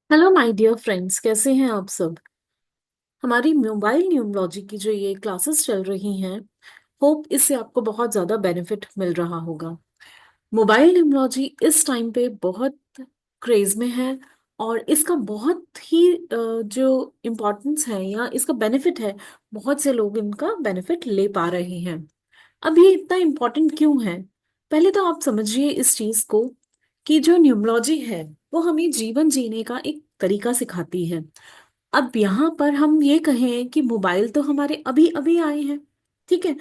Hello my dear friends, कैसे हैं आप सब। हमारी मोबाइल न्यूमलॉजी की जो ये क्लासेस चल रही हैं, होप इससे आपको बहुत ज़्यादा बेनिफिट मिल रहा होगा। मोबाइल न्यूमलॉजी इस टाइम पे बहुत क्रेज में है और इसका बहुत ही जो इम्पोर्टेंस है या इसका बेनिफिट है, बहुत से लोग इनका बेनिफिट ले पा रहे हैं। अब ये इतना इम्पोर्टेंट क्यों है? पहले तो आप समझिए इस चीज को कि जो न्यूमलॉजी है वो हमें जीवन जीने का एक तरीका सिखाती है। अब यहाँ पर हम ये कहें कि मोबाइल तो हमारे अभी अभी आए हैं, ठीक है,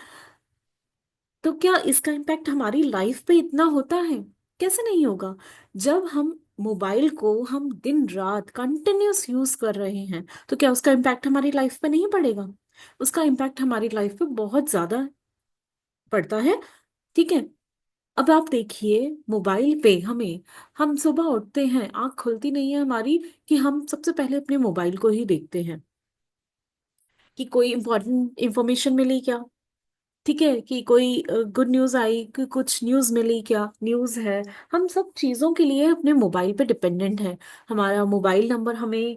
तो क्या इसका इम्पैक्ट हमारी लाइफ पे इतना होता है? कैसे नहीं होगा। जब हम मोबाइल को हम दिन रात कंटिन्यूस यूज कर रहे हैं तो क्या उसका इम्पैक्ट हमारी लाइफ पे नहीं पड़ेगा? उसका इम्पैक्ट हमारी लाइफ पे बहुत ज्यादा पड़ता है, ठीक है। अब आप देखिए मोबाइल पे हम सुबह उठते हैं, आंख खुलती नहीं है हमारी कि हम सबसे पहले अपने मोबाइल को ही देखते हैं कि कोई इंपॉर्टेंट इंफॉर्मेशन मिली क्या, ठीक है, कि कोई गुड न्यूज आई, कि कुछ न्यूज मिली क्या, न्यूज है। हम सब चीजों के लिए अपने मोबाइल पे डिपेंडेंट है। हमारा मोबाइल नंबर हमें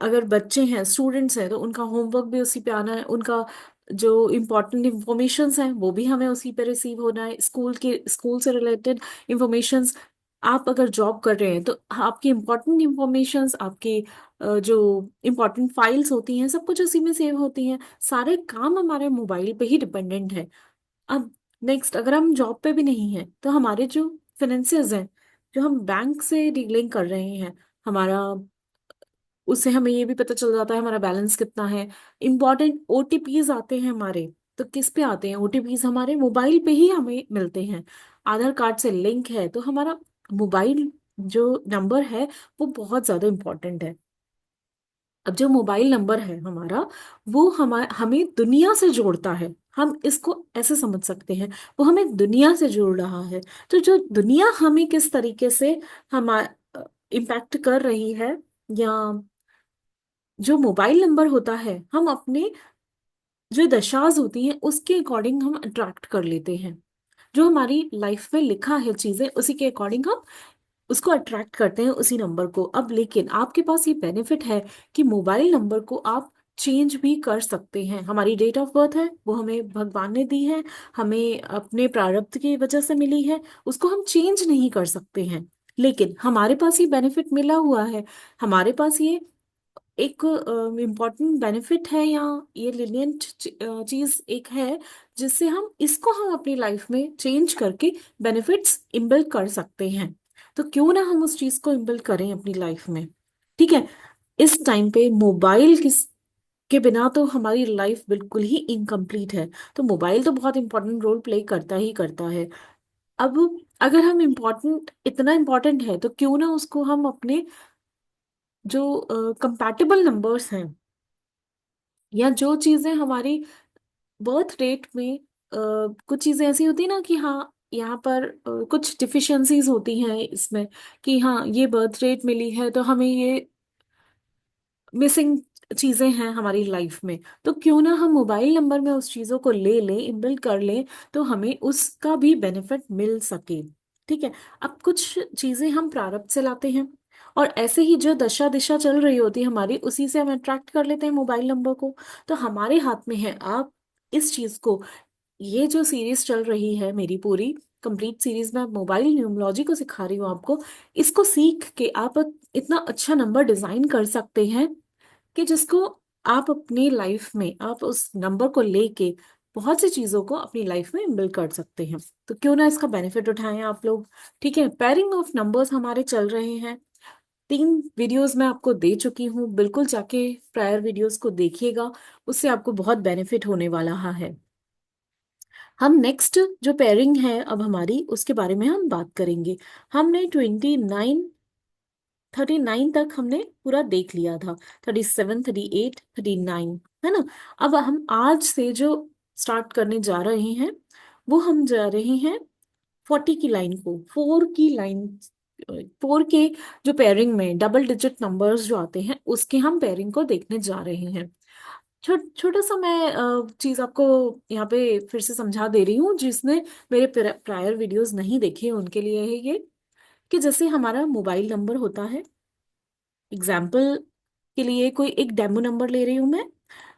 अगर बच्चे हैं, स्टूडेंट्स हैं, तो उनका होमवर्क भी उसी पे आना है, उनका जो इम्पोर्टेंट इंफॉर्मेशंस हैं वो भी हमें उसी पे रिसीव होना है, स्कूल से रिलेटेड इंफॉर्मेशंस। आप अगर जॉब कर रहे हैं तो आपकी इम्पोर्टेंट इंफॉर्मेशंस, आपकी जो इम्पोर्टेंट फाइल्स होती हैं, सब कुछ उसी में सेव होती हैं। सारे काम हमारे मोबाइल पे ही डिपेंडेंट है। अब नेक्स्ट, अगर हम जॉब पे भी नहीं हैं तो हमारे जो फिनेंसेस हैं, जो हम बैंक से डीलिंग कर रहे हैं, हमारा उससे हमें ये भी पता चल जाता है हमारा बैलेंस कितना है। इंपॉर्टेंट ओटीपीज आते हैं हमारे, तो किस पे आते हैं ओटीपीज? हमारे मोबाइल पे ही हमें मिलते हैं। आधार कार्ड से लिंक है तो हमारा मोबाइल जो नंबर है वो बहुत ज्यादा इंपॉर्टेंट है। अब जो मोबाइल नंबर है हमारा, वो हमें दुनिया से जोड़ता है। हम इसको ऐसे समझ सकते हैं, वो हमें दुनिया से जोड़ रहा है। तो जो दुनिया हमें किस तरीके से हमारा इम्पैक्ट कर रही है, या जो मोबाइल नंबर होता है, हम अपने जो दशाज होती हैं उसके अकॉर्डिंग हम अट्रैक्ट कर लेते हैं। जो हमारी लाइफ में लिखा है चीजें, उसी के अकॉर्डिंग हम उसको अट्रैक्ट करते हैं, उसी नंबर को। अब लेकिन आपके पास ये बेनिफिट है कि मोबाइल नंबर को आप चेंज भी कर सकते हैं। हमारी डेट ऑफ बर्थ है, वो हमें भगवान ने दी है, हमें अपने प्रारब्ध की वजह से मिली है, उसको हम चेंज नहीं कर सकते हैं। लेकिन हमारे पास ये बेनिफिट मिला हुआ है, हमारे पास ये एक इम्पॉर्टेंट बेनिफिट है, या ये लिनियंट चीज एक है, जिससे हम अपनी लाइफ में चेंज करके बेनिफिट्स इनबिल्ड कर सकते हैं। तो क्यों ना हम उस चीज को इनबिल्ड करें अपनी लाइफ में, ठीक है। इस टाइम पे मोबाइल किस के बिना तो हमारी लाइफ बिल्कुल ही इनकम्प्लीट है। तो मोबाइल तो बहुत इंपॉर्टेंट रोल प्ले करता ही करता है। अब अगर हम इतना इम्पोर्टेंट है तो क्यों ना उसको हम अपने जो कंपैटिबल नंबर्स हैं, या जो चीजें हमारी बर्थ रेट में कुछ चीजें ऐसी होती है ना कि हाँ, यहाँ पर कुछ डिफिशियंसीज होती हैं इसमें, कि हाँ ये बर्थ रेट मिली है तो हमें ये मिसिंग चीजें हैं हमारी लाइफ में, तो क्यों ना हम मोबाइल नंबर में उस चीजों को ले लें, इनबिल्ड कर लें, तो हमें उसका भी बेनिफिट मिल सके, ठीक है। अब कुछ चीजें हम प्रारब्ध से लाते हैं, और ऐसे ही जो दशा दिशा चल रही होती है हमारी, उसी से हम अट्रैक्ट कर लेते हैं मोबाइल नंबर को। तो हमारे हाथ में है। आप इस चीज को, ये जो सीरीज चल रही है मेरी पूरी कंप्लीट सीरीज में, मोबाइल न्यूमलॉजी को सिखा रही हूँ आपको, इसको सीख के आप इतना अच्छा नंबर डिजाइन कर सकते हैं कि जिसको आप अपनी लाइफ में, आप उस नंबर को लेके बहुत सी चीजों को अपनी लाइफ में बिल्ड कर सकते हैं। तो क्यों ना इसका बेनिफिट उठाएं आप लोग, ठीक है। पेयरिंग ऑफ नंबर्स हमारे चल रहे हैं, 3 वीडियोस मैं आपको दे चुकी हूँ, बिल्कुल जाके प्रायर वीडियोस को देखिएगा, उससे आपको बहुत बेनिफिट होने वाला है। हम नेक्स्ट जो पेयरिंग है अब हमारी, उसके बारे में हम बात करेंगे। हमने 39 तक हमने पूरा देख लिया था, 37, 38, 39, है ना। अब हम आज से जो स्टार्ट करने जा रहे हैं, वो हम जा रहे हैं 40 की लाइन को, 4 के जो पेयरिंग में डबल डिजिट नंबर्स जो आते हैं, उसके हम पेयरिंग को देखने जा रहे हैं। छोटा सा मैं चीज आपको यहाँ पे फिर से समझा दे रही हूँ, जिसने मेरे प्रायर वीडियोस नहीं देखे उनके लिए है ये, कि जैसे हमारा मोबाइल नंबर होता है, एग्जाम्पल के लिए कोई एक डेमो नंबर ले रही हूं मैं,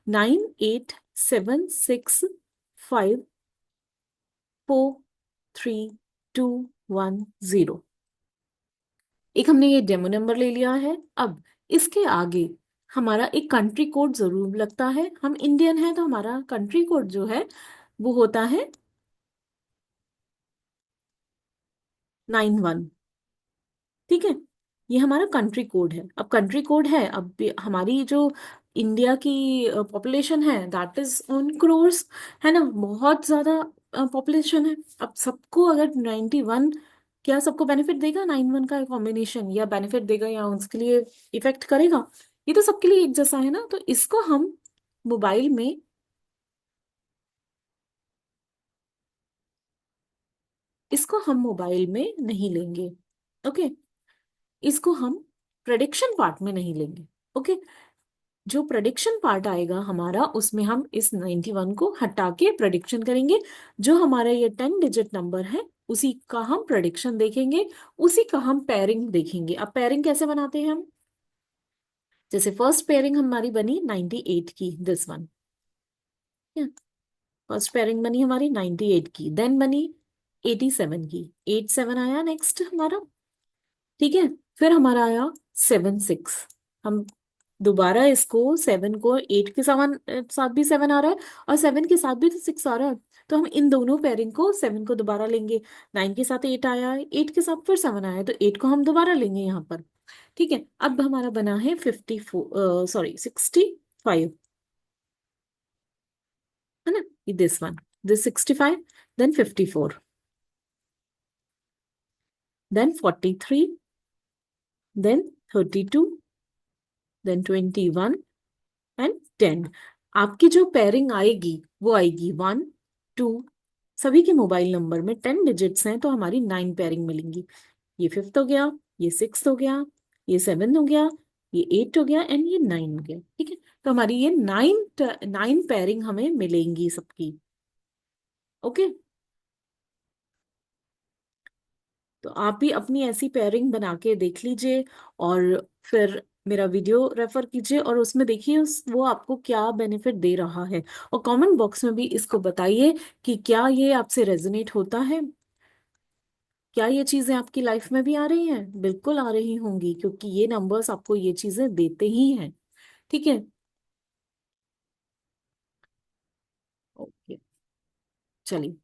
9876543210। एक हमने ये डेमो नंबर ले लिया है। अब इसके आगे हमारा एक कंट्री कोड जरूर लगता है, हम इंडियन हैं तो हमारा कंट्री कोड जो है वो होता है 91। ठीक है, ये हमारा कंट्री कोड है। अब कंट्री कोड है, अब हमारी जो इंडिया की पॉपुलेशन है दैट इज ऑन क्रोर्स, है ना, बहुत ज्यादा पॉपुलेशन है। अब सबको अगर 91, क्या सबको बेनिफिट देगा 91 का कॉम्बिनेशन, या बेनिफिट देगा या उसके लिए इफेक्ट करेगा? ये तो सबके लिए एक जैसा है ना, तो मोबाइल में इसको हम मोबाइल में नहीं लेंगे। ओके, इसको हम प्रेडिक्शन पार्ट में नहीं लेंगे। ओके, जो प्रेडिक्शन पार्ट आएगा हमारा, उसमें हम इस 91 को हटा के प्रेडिक्शन करेंगे। जो हमारा ये 10 डिजिट नंबर है उसी का हम प्रेडिक्शन देखेंगे, उसी का हम पेयरिंग देखेंगे। अब पेयरिंग कैसे बनाते हैं हम? जैसे फर्स्ट पेयरिंग हमारी बनी 98 की, दिस वन, फर्स्ट पेयरिंग बनी हमारी 98 की, देन बनी 87 की, 87 आया नेक्स्ट हमारा। ठीक है, फिर हमारा आया 76। हम दोबारा इसको 7 को 8 के समान साथ भी 7 आ रहा है, और 7 के साथ भी तो 6 आ रहा है, तो हम इन दोनों पेयरिंग को 7 को दोबारा लेंगे। 9 के साथ 8 आया है, 8 के साथ फिर 7 आया है, तो 8 को हम दोबारा लेंगे यहाँ पर। ठीक है, अब हमारा बना है 54, सॉरी 65, है ना, this one, this 65, then 54, then 43, then 32, then 21 and 10। आपकी जो पेयरिंग आएगी वो आएगी 1 2, सभी के मोबाइल नंबर में 10 डिजिट्स हैं तो हमारी 9 पेयरिंग मिलेंगी। ये फिफ्थ हो गया, ये सिक्स हो गया, ये सेवन हो गया, ये 8 हो गया एंड ये 9 हो गया। ठीक है, तो हमारी ये 9 पेयरिंग हमें मिलेंगी सबकी। ओके, तो आप भी अपनी ऐसी पेयरिंग बना के देख लीजिए, और फिर मेरा वीडियो रेफर कीजिए और उसमें देखिए वो आपको क्या बेनिफिट दे रहा है। और कमेंट बॉक्स में भी इसको बताइए कि क्या ये आपसे रेजोनेट होता है, क्या ये चीजें आपकी लाइफ में भी आ रही हैं? बिल्कुल आ रही होंगी, क्योंकि ये नंबर्स आपको ये चीजें देते ही हैं। ठीक है, ओके, चलिए,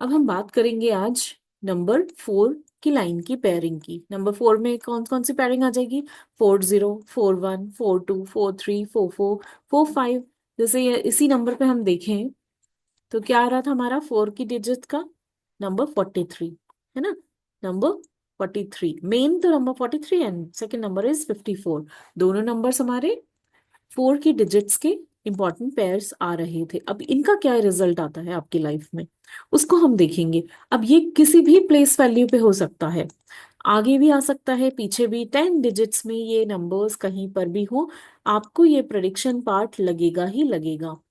अब हम बात करेंगे आज नंबर 4 की लाइन की पेयरिंग की। नंबर 4 में कौन कौन सी पेयरिंग आ जाएगी? 40, 41, 42, 43, 44, 45। जैसे इसी नंबर पे हम देखें तो क्या आ रहा था हमारा 4 की डिजिट का नंबर 43, है ना, नंबर 43। मेन तो number 43 and second number is 54। दोनों नंबर्स हमारे 4 की डिजिट्स के इंपॉर्टेंट पेयर्स आ रहे थे। अब इनका क्या रिजल्ट आता है आपकी लाइफ में, उसको हम देखेंगे। अब ये किसी भी प्लेस वैल्यू पे हो सकता है, आगे भी आ सकता है, पीछे भी। 10 डिजिट्स में ये नंबर्स कहीं पर भी हो, आपको ये प्रेडिक्शन पार्ट लगेगा ही लगेगा।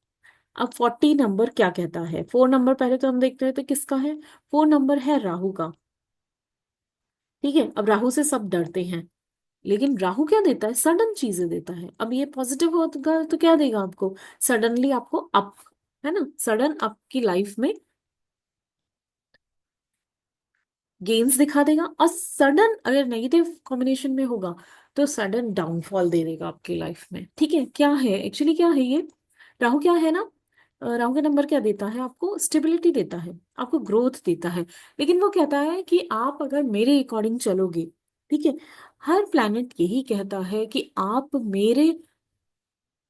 अब 40 नंबर क्या कहता है? 4 नंबर पहले तो हम देखते हैं तो किसका है? 4 नंबर है राहु का। ठीक है, अब राहु से सब डरते हैं, लेकिन राहु क्या देता है? सडन चीजें देता है। अब ये पॉजिटिव होगा तो क्या देगा आपको? सडनली आपको अप, है ना, सडन आपकी लाइफ में गेन्स दिखा देगा। और सडन अगर नेगेटिव कॉम्बिनेशन में होगा तो सडन डाउनफॉल दे देगा आपकी लाइफ में। ठीक है, क्या है एक्चुअली, क्या है ये राहु? क्या है ना, राहु का नंबर क्या देता है आपको? स्टेबिलिटी देता है, आपको ग्रोथ देता है। लेकिन वो कहता है कि आप अगर मेरे अकॉर्डिंग चलोगे, ठीक है, हर प्लैनेट यही कहता है कि आप मेरे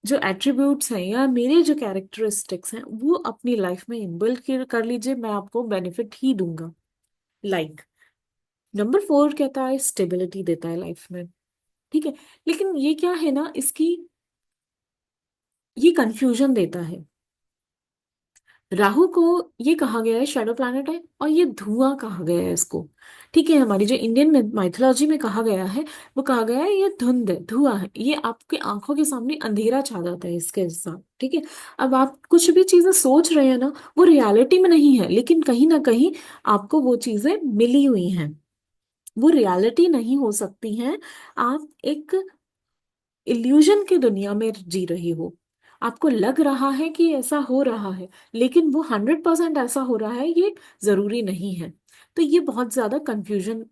जो एट्रीब्यूट्स हैं या मेरे जो कैरेक्टरिस्टिक्स हैं वो अपनी लाइफ में इनबिल्ट कर लीजिए, मैं आपको बेनिफिट ही दूंगा। लाइक नंबर 4 कहता है स्टेबिलिटी देता है लाइफ में। ठीक है, लेकिन ये क्या है ना, इसकी ये कंफ्यूजन देता है। राहु को ये कहा गया है शैडो प्लैनेट है, और ये धुआं कहा गया है इसको। ठीक है, हमारी जो इंडियन माइथोलॉजी में कहा गया है, वो कहा गया है ये धुंध है, धुआं है, ये आपकी आंखों के सामने अंधेरा छा जाता है इसके साथ। ठीक है, अब आप कुछ भी चीजें सोच रहे हैं ना, वो रियलिटी में नहीं है, लेकिन कहीं ना कहीं आपको वो चीजें मिली हुई हैं। वो रियलिटी नहीं हो सकती हैं। आप एक इल्यूजन की दुनिया में जी रही हो। आपको लग रहा है कि ऐसा हो रहा है, लेकिन वो 100% ऐसा हो रहा है, ये जरूरी नहीं है। तो ये बहुत ज्यादा कंफ्यूजन।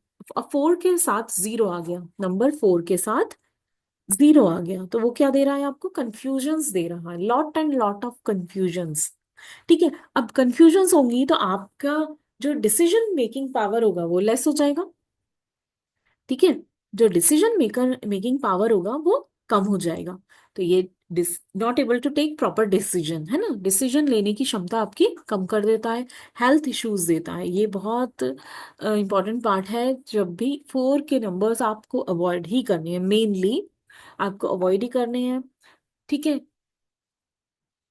4 के साथ जीरो आ गया, नंबर 4 के साथ जीरो आ गया, तो वो क्या दे रहा है आपको? कंफ्यूजन्स दे रहा है, lot and lot of confusions. ठीक है, अब कंफ्यूजन्स होंगी तो आपका जो डिसीजन मेकिंग पावर होगा वो लेस हो जाएगा। ठीक है, जो डिसीजन मेकर मेकिंग पावर होगा वो कम हो जाएगा। तो ये not able to take proper decision है ना, डिसीजन लेने की क्षमता आपकी कम कर देता है, हेल्थ इश्यूज देता है। ये बहुत इंपॉर्टेंट पार्ट है। जब भी 4 के नंबर्स आपको अवॉइड ही करने हैं, मेनली आपको अवॉइड ही करने हैं। ठीक है,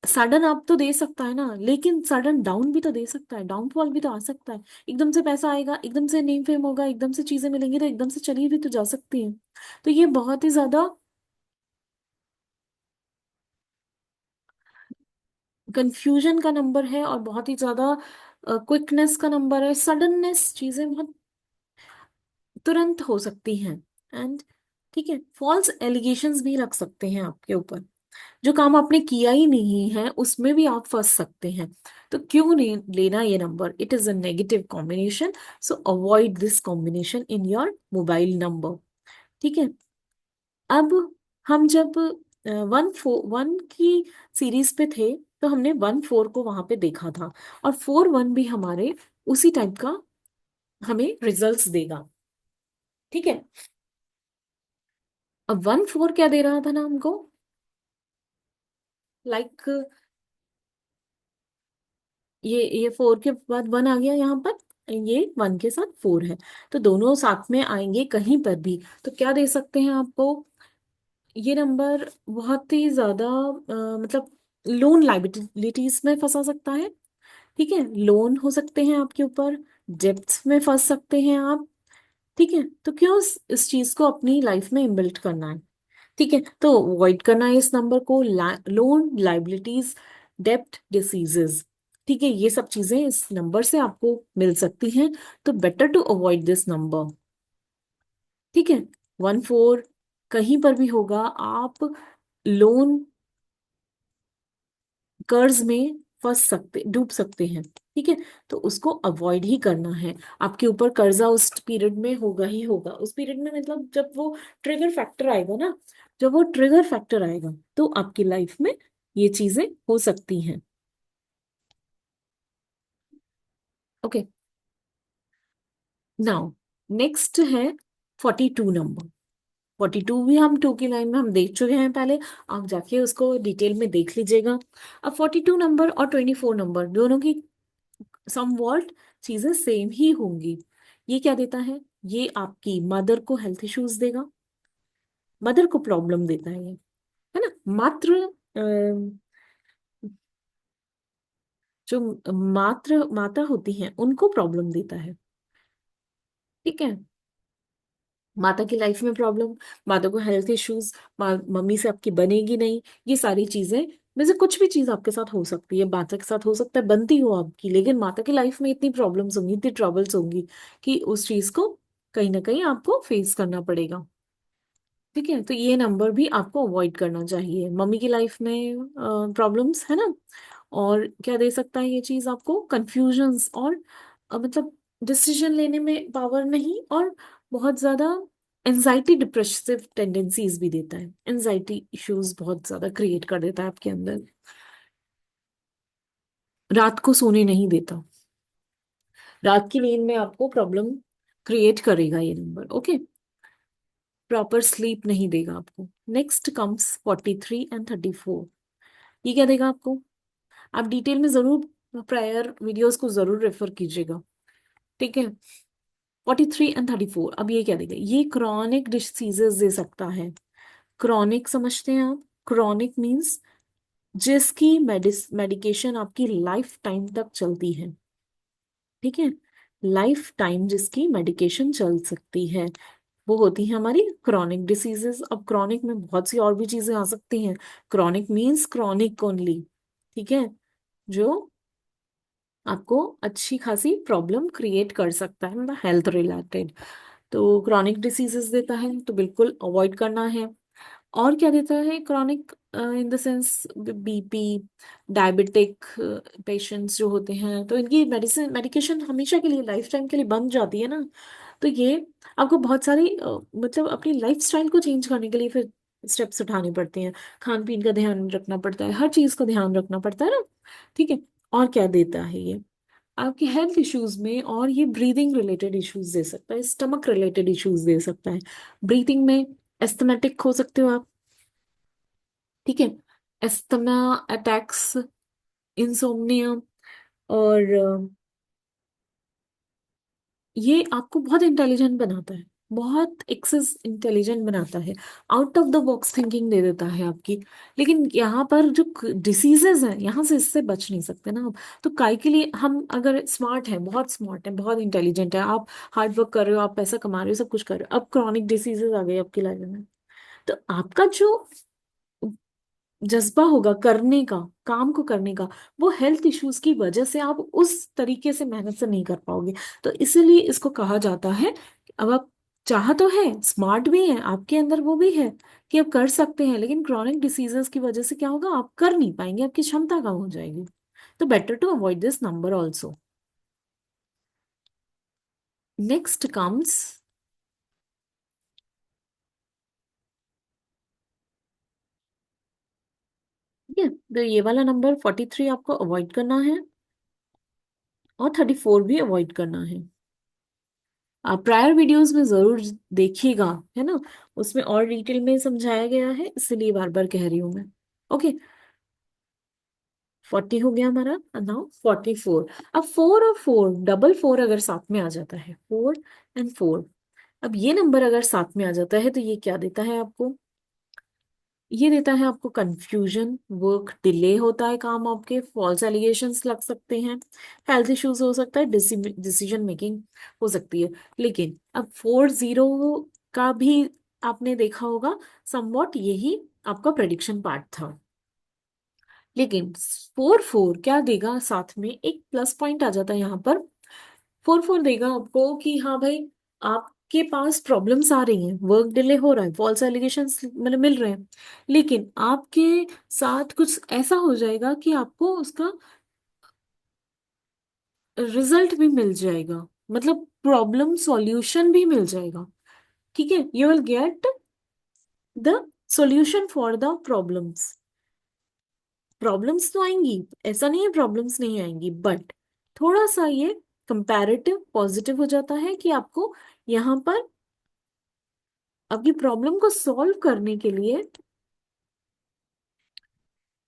सडन अप तो दे सकता है ना, लेकिन सडन डाउन भी तो दे सकता है, डाउनफॉल भी तो आ सकता है। एकदम से पैसा आएगा, एकदम से नेम फेम होगा, एकदम से चीजें मिलेंगी, तो एकदम से चली भी तो जा सकती है। तो ये बहुत ही ज्यादा कंफ्यूजन का नंबर है, और बहुत ही ज्यादा क्विकनेस का नंबर है। सडननेस, चीजें बहुत तुरंत हो सकती हैं। एंड ठीक है, फॉल्स एलिगेशंस भी रख सकते हैं आपके ऊपर। जो काम आपने किया ही नहीं है उसमें भी आप फंस सकते हैं। तो क्यों नहीं लेना ये number? It is a negative combination, so avoid this combination in your mobile number. ठीक है, अब हम जब 1 की सीरीज पे थे, तो हमने 1 4 को वहां पे देखा था, और 4 1 भी हमारे उसी टाइप का हमें रिजल्ट्स देगा। ठीक है, अब 1 4 क्या दे रहा था ना हमको? लाइक ये 4 के बाद 1 आ गया यहाँ पर, ये 1 के साथ 4 है, तो दोनों साथ में आएंगे कहीं पर भी, तो क्या दे सकते हैं आपको? ये नंबर बहुत ही ज्यादा मतलब लोन लाइबिलिटीज में फंसा सकता है। ठीक है, लोन हो सकते हैं आपके ऊपर, डेब्ट्स में फंस सकते हैं आप। ठीक है, तो क्यों इस चीज को अपनी लाइफ में इनबिल्ट करना है? ठीक है, तो अवॉइड करना है इस नंबर को। लोन, लाइबिलिटीज, डेप्ट, डिसीजेस, ठीक है, ये सब चीजें इस नंबर से आपको मिल सकती हैं। तो better to avoid this number. ठीक है, 1 4 कहीं पर भी होगा, आप लोन, कर्ज में फंस सकते, डूब सकते हैं। ठीक है, तो उसको अवॉइड ही करना है। आपके ऊपर कर्जा उस पीरियड में होगा ही होगा, उस पीरियड में मतलब जब वो ट्रिगर फैक्टर आएगा ना, जब वो ट्रिगर फैक्टर आएगा तो आपकी लाइफ में ये चीजें हो सकती हैं। ओके, नाउ नेक्स्ट है 42 नंबर। 42 भी हम 2 की लाइन में हम देख चुके हैं पहले, आप जाके उसको डिटेल में देख लीजिएगा। अब 42 नंबर और 24 नंबर दोनों की समवॉट चीजें सेम ही होंगी। ये क्या देता है? ये आपकी मदर को हेल्थ इश्यूज देगा, मदर को प्रॉब्लम देता है ये, है ना। मात्र जो मात्र माता होती हैं उनको प्रॉब्लम देता है। ठीक है, माता की लाइफ में प्रॉब्लम, माता को हेल्थ इश्यूज, मम्मी से आपकी बनेगी नहीं, ये सारी चीजें में से कुछ भी चीज आपके साथ हो सकती है। माता के साथ हो सकता है बनती हो आपकी, लेकिन माता की लाइफ में इतनी प्रॉब्लम्स होंगी, इतनी ट्रबल्स होंगी कि उस चीज को कहीं ना कहीं आपको फेस करना पड़ेगा। ठीक है, तो ये नंबर भी आपको अवॉइड करना चाहिए। मम्मी की लाइफ में प्रॉब्लम्स है ना, और क्या दे सकता है ये चीज आपको? कंफ्यूजन्स, और मतलब डिसीजन लेने में पावर नहीं, और बहुत ज्यादा एनजाइटी, डिप्रेसिव टेंडेंसीज भी देता है। एनजाइटी इश्यूज बहुत ज्यादा क्रिएट कर देता है आपके अंदर, रात को सोने नहीं देता, रात की नींद में आपको प्रॉब्लम क्रिएट करेगा ये नंबर। ओके, प्रॉपर स्लीप नहीं देगा आपको। Next comes 43 and 34। ये क्या देगा आपको? आप डिटेल में जरूर प्रायर वीडियोस को जरूर रेफर कीजिएगा। ठीक है, 43 एंड 34, अब ये क्या देगा? ये क्रॉनिक डिसीजेस दे सकता है। क्रॉनिक समझते हैं आप? क्रॉनिक मींस जिसकी मेडिकेशन आपकी लाइफ टाइम तक चलती है। ठीक है, लाइफ टाइम जिसकी मेडिकेशन चल सकती है, वो होती है हमारी क्रॉनिक डिसीजेस। अब क्रॉनिक में बहुत सी और भी चीजें आ सकती हैं। Chronic means chronic only. ठीक है, जो आपको अच्छी खासी प्रॉब्लम क्रिएट कर सकता है, मतलब हेल्थ रिलेटेड। तो क्रॉनिक डिसीजेस देता है, तो बिल्कुल अवॉइड करना है। और क्या देता है chronic in the sense, BP, diabetic patients जो होते हैं, तो इनकी मेडिकेशन हमेशा के लिए, लाइफ टाइम के लिए बन जाती है ना। तो ये आपको बहुत सारी मतलब अपनी लाइफ स्टाइल को चेंज करने के लिए फिर स्टेप्स उठाने पड़ते हैं। खान पीन का ध्यान रखना पड़ता है, हर चीज का ध्यान रखना पड़ता है ना। ठीक है। और क्या देता है ये आपके हेल्थ इश्यूज में, और ये ब्रीदिंग रिलेटेड इश्यूज दे सकता है, स्टमक रिलेटेड इश्यूज दे सकता है। ब्रीथिंग में एस्थमेटिक हो सकते हो आप। ठीक है। एस्थमा अटैक्स, इंसोम्निया, और ये आपको बहुत इंटेलिजेंट बनाता है, बहुत एक्सेस इंटेलिजेंट बनाता है। Out of the box thinking दे देता है आपकी। लेकिन यहाँ पर जो डिसीजेस हैं, यहाँ से इससे बच नहीं सकते ना आप। तो काय के लिए हम अगर स्मार्ट हैं, बहुत स्मार्ट हैं, बहुत इंटेलिजेंट है, आप हार्ड वर्क कर रहे हो, आप पैसा कमा रहे हो, सब कुछ कर रहे हो, अब क्रॉनिक डिसीजेस आ गए आपकी लाइफ में, तो आपका जो जज्बा होगा करने का, काम को करने का, वो हेल्थ इश्यूज की वजह से आप उस तरीके से मेहनत से नहीं कर पाओगे। तो इसीलिए इसको कहा जाता है कि अब आप चाह तो है, स्मार्ट भी है, आपके अंदर वो भी है कि आप कर सकते हैं, लेकिन क्रॉनिक डिसीजेस की वजह से क्या होगा, आप कर नहीं पाएंगे, आपकी क्षमता कम हो जाएगी। तो better to avoid this number also. Next comes, ठीक है, तो ये वाला नंबर 43 आपको अवॉइड करना है, और 34 भी अवॉइड करना है। आप प्रायर वीडियोस में जरूर देखिएगा, है ना, उसमें और डिटेल में समझाया गया है, इसलिए बार बार कह रही हूं मैं। ओके। 40 हो गया हमारा, नाउ 44। अब 4 और 4, डबल 4 अगर साथ में आ जाता है, 4 एंड 4, अब ये नंबर अगर साथ में आ जाता है तो ये क्या देता है आपको, ये देता है आपको कंफ्यूजन, वर्क डिले होता है, काम आपके, फॉल्स एलिगेशंस लग सकते हैं, हेल्थ इश्यूज हो सकता है, डिसीजन मेकिंग हो सकती है। लेकिन अब 40 का भी आपने देखा होगा, समवॉट यही आपका प्रेडिक्शन पार्ट था। लेकिन 4 4 क्या देगा, साथ में एक प्लस पॉइंट आ जाता है यहाँ पर। 4 4 देगा आपको कि हाँ भाई, आपके पास प्रॉब्लम्स आ रही हैं, वर्क डिले हो रहा है, फॉल्स एलिगेशंस मतलब मिल रहे हैं, लेकिन आपके साथ कुछ ऐसा हो जाएगा कि आपको उसका रिजल्ट भी मिल जाएगा, मतलब प्रॉब्लम सॉल्यूशन भी मिल जाएगा। ठीक है, you will get the solution for the problems. Problems तो आएंगी, ऐसा नहीं है प्रॉब्लम्स नहीं आएंगी, बट थोड़ा सा ये कंपैरेटिव पॉजिटिव हो जाता है कि आपको यहाँ पर आपकी प्रॉब्लम को सॉल्व करने के लिए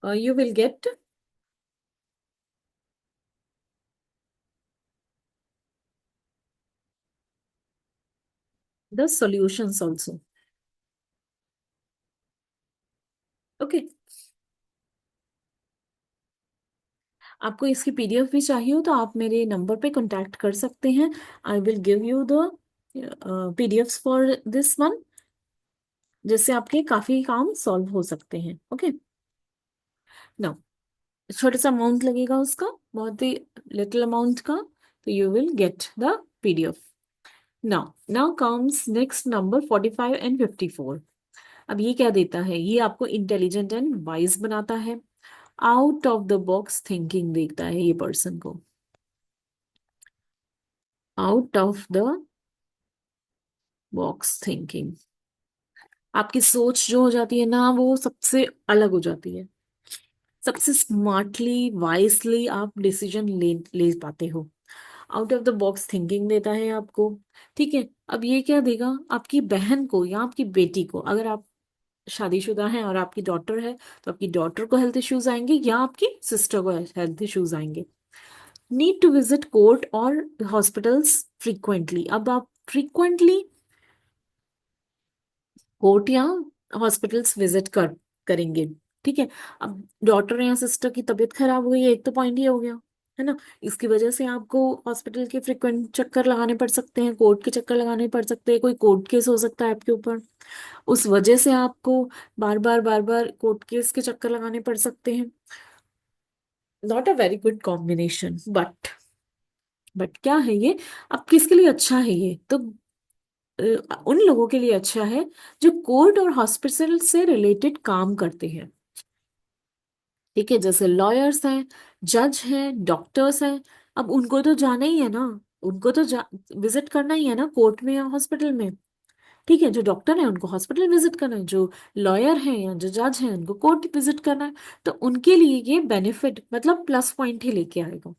you will get the solutions also. Okay. आपको इसकी पीडीएफ भी चाहिए हो तो आप मेरे नंबर पे कांटेक्ट कर सकते हैं। I will give you the PDFs for this one, जिससे आपके काफी काम सॉल्व हो सकते हैं। ओके। नाउ छोटा सा अमाउंट लगेगा उसका, बहुत ही लिटिल अमाउंट का, तो you will get the PDF. Now now comes next number 45 and 54। अब ये क्या देता है, ये आपको इंटेलिजेंट एंड वाइज बनाता है, out of the box thinking देता है ये पर्सन को, out of the box thinking. आपकी सोच जो हो जाती है ना, वो सबसे अलग हो जाती है, सबसे स्मार्टली वाइजली आप डिसीजन ले पाते हो। Out of the box thinking देता है आपको। ठीक है। अब ये क्या देगा, आपकी बहन को या आपकी बेटी को, अगर आप शादीशुदा हैं और आपकी डॉटर है, तो आपकी डॉटर को हेल्थ इश्यूज आएंगे, या आपकी सिस्टर को हेल्थ इश्यूज आएंगे। नीड टू विजिट कोर्ट और हॉस्पिटल्स फ्रीक्वेंटली। अब आप फ्रीक्वेंटली कोर्ट या हॉस्पिटल्स विजिट करेंगे। ठीक है। अब डॉटर या सिस्टर की तबीयत खराब हो गई है, एक तो पॉइंट ये हो गया, है ना, इसकी वजह से आपको हॉस्पिटल के फ्रिक्वेंट चक्कर लगाने पड़ सकते हैं, कोर्ट के चक्कर लगाने पड़ सकते हैं, कोई कोर्ट केस हो सकता है आपके ऊपर, उस वजह से आपको बार बार कोर्ट केस के चक्कर लगाने पड़ सकते हैं। Not a very good combination, but क्या है ये, अब किसके लिए अच्छा है ये, तो उन लोगों के लिए अच्छा है जो कोर्ट और हॉस्पिटल से रिलेटेड काम करते हैं। ठीक है, जैसे लॉयर्स हैं, जज हैं, डॉक्टर्स हैं। अब उनको तो जाना ही है ना, उनको तो विजिट करना ही है ना कोर्ट में या हॉस्पिटल में। ठीक है, जो डॉक्टर है उनको हॉस्पिटल विजिट करना है, जो लॉयर है या जो जज है उनको कोर्ट विजिट करना है। तो उनके लिए ये बेनिफिट मतलब प्लस पॉइंट ही लेके आएगा,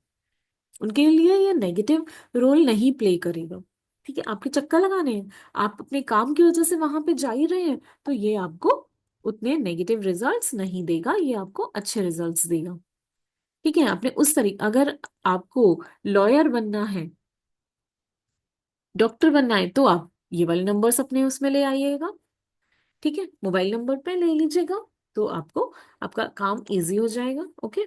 उनके लिए ये नेगेटिव रोल नहीं प्ले करेगा। ठीक है, आपके चक्कर लगाने हैं, आप अपने काम की वजह से वहां पे जा ही रहे हैं, तो ये आपको उतने नेगेटिव रिजल्ट्स नहीं देगा, ये आपको अच्छे रिजल्ट्स देगा। ठीक है, आपने उस तरीके, अगर आपको लॉयर बनना है, डॉक्टर बनना है, तो आप ये वाले नंबर्स अपने उसमें ले आइएगा। ठीक है, मोबाइल नंबर पे ले लीजिएगा, तो आपको आपका काम इजी हो जाएगा। ओके,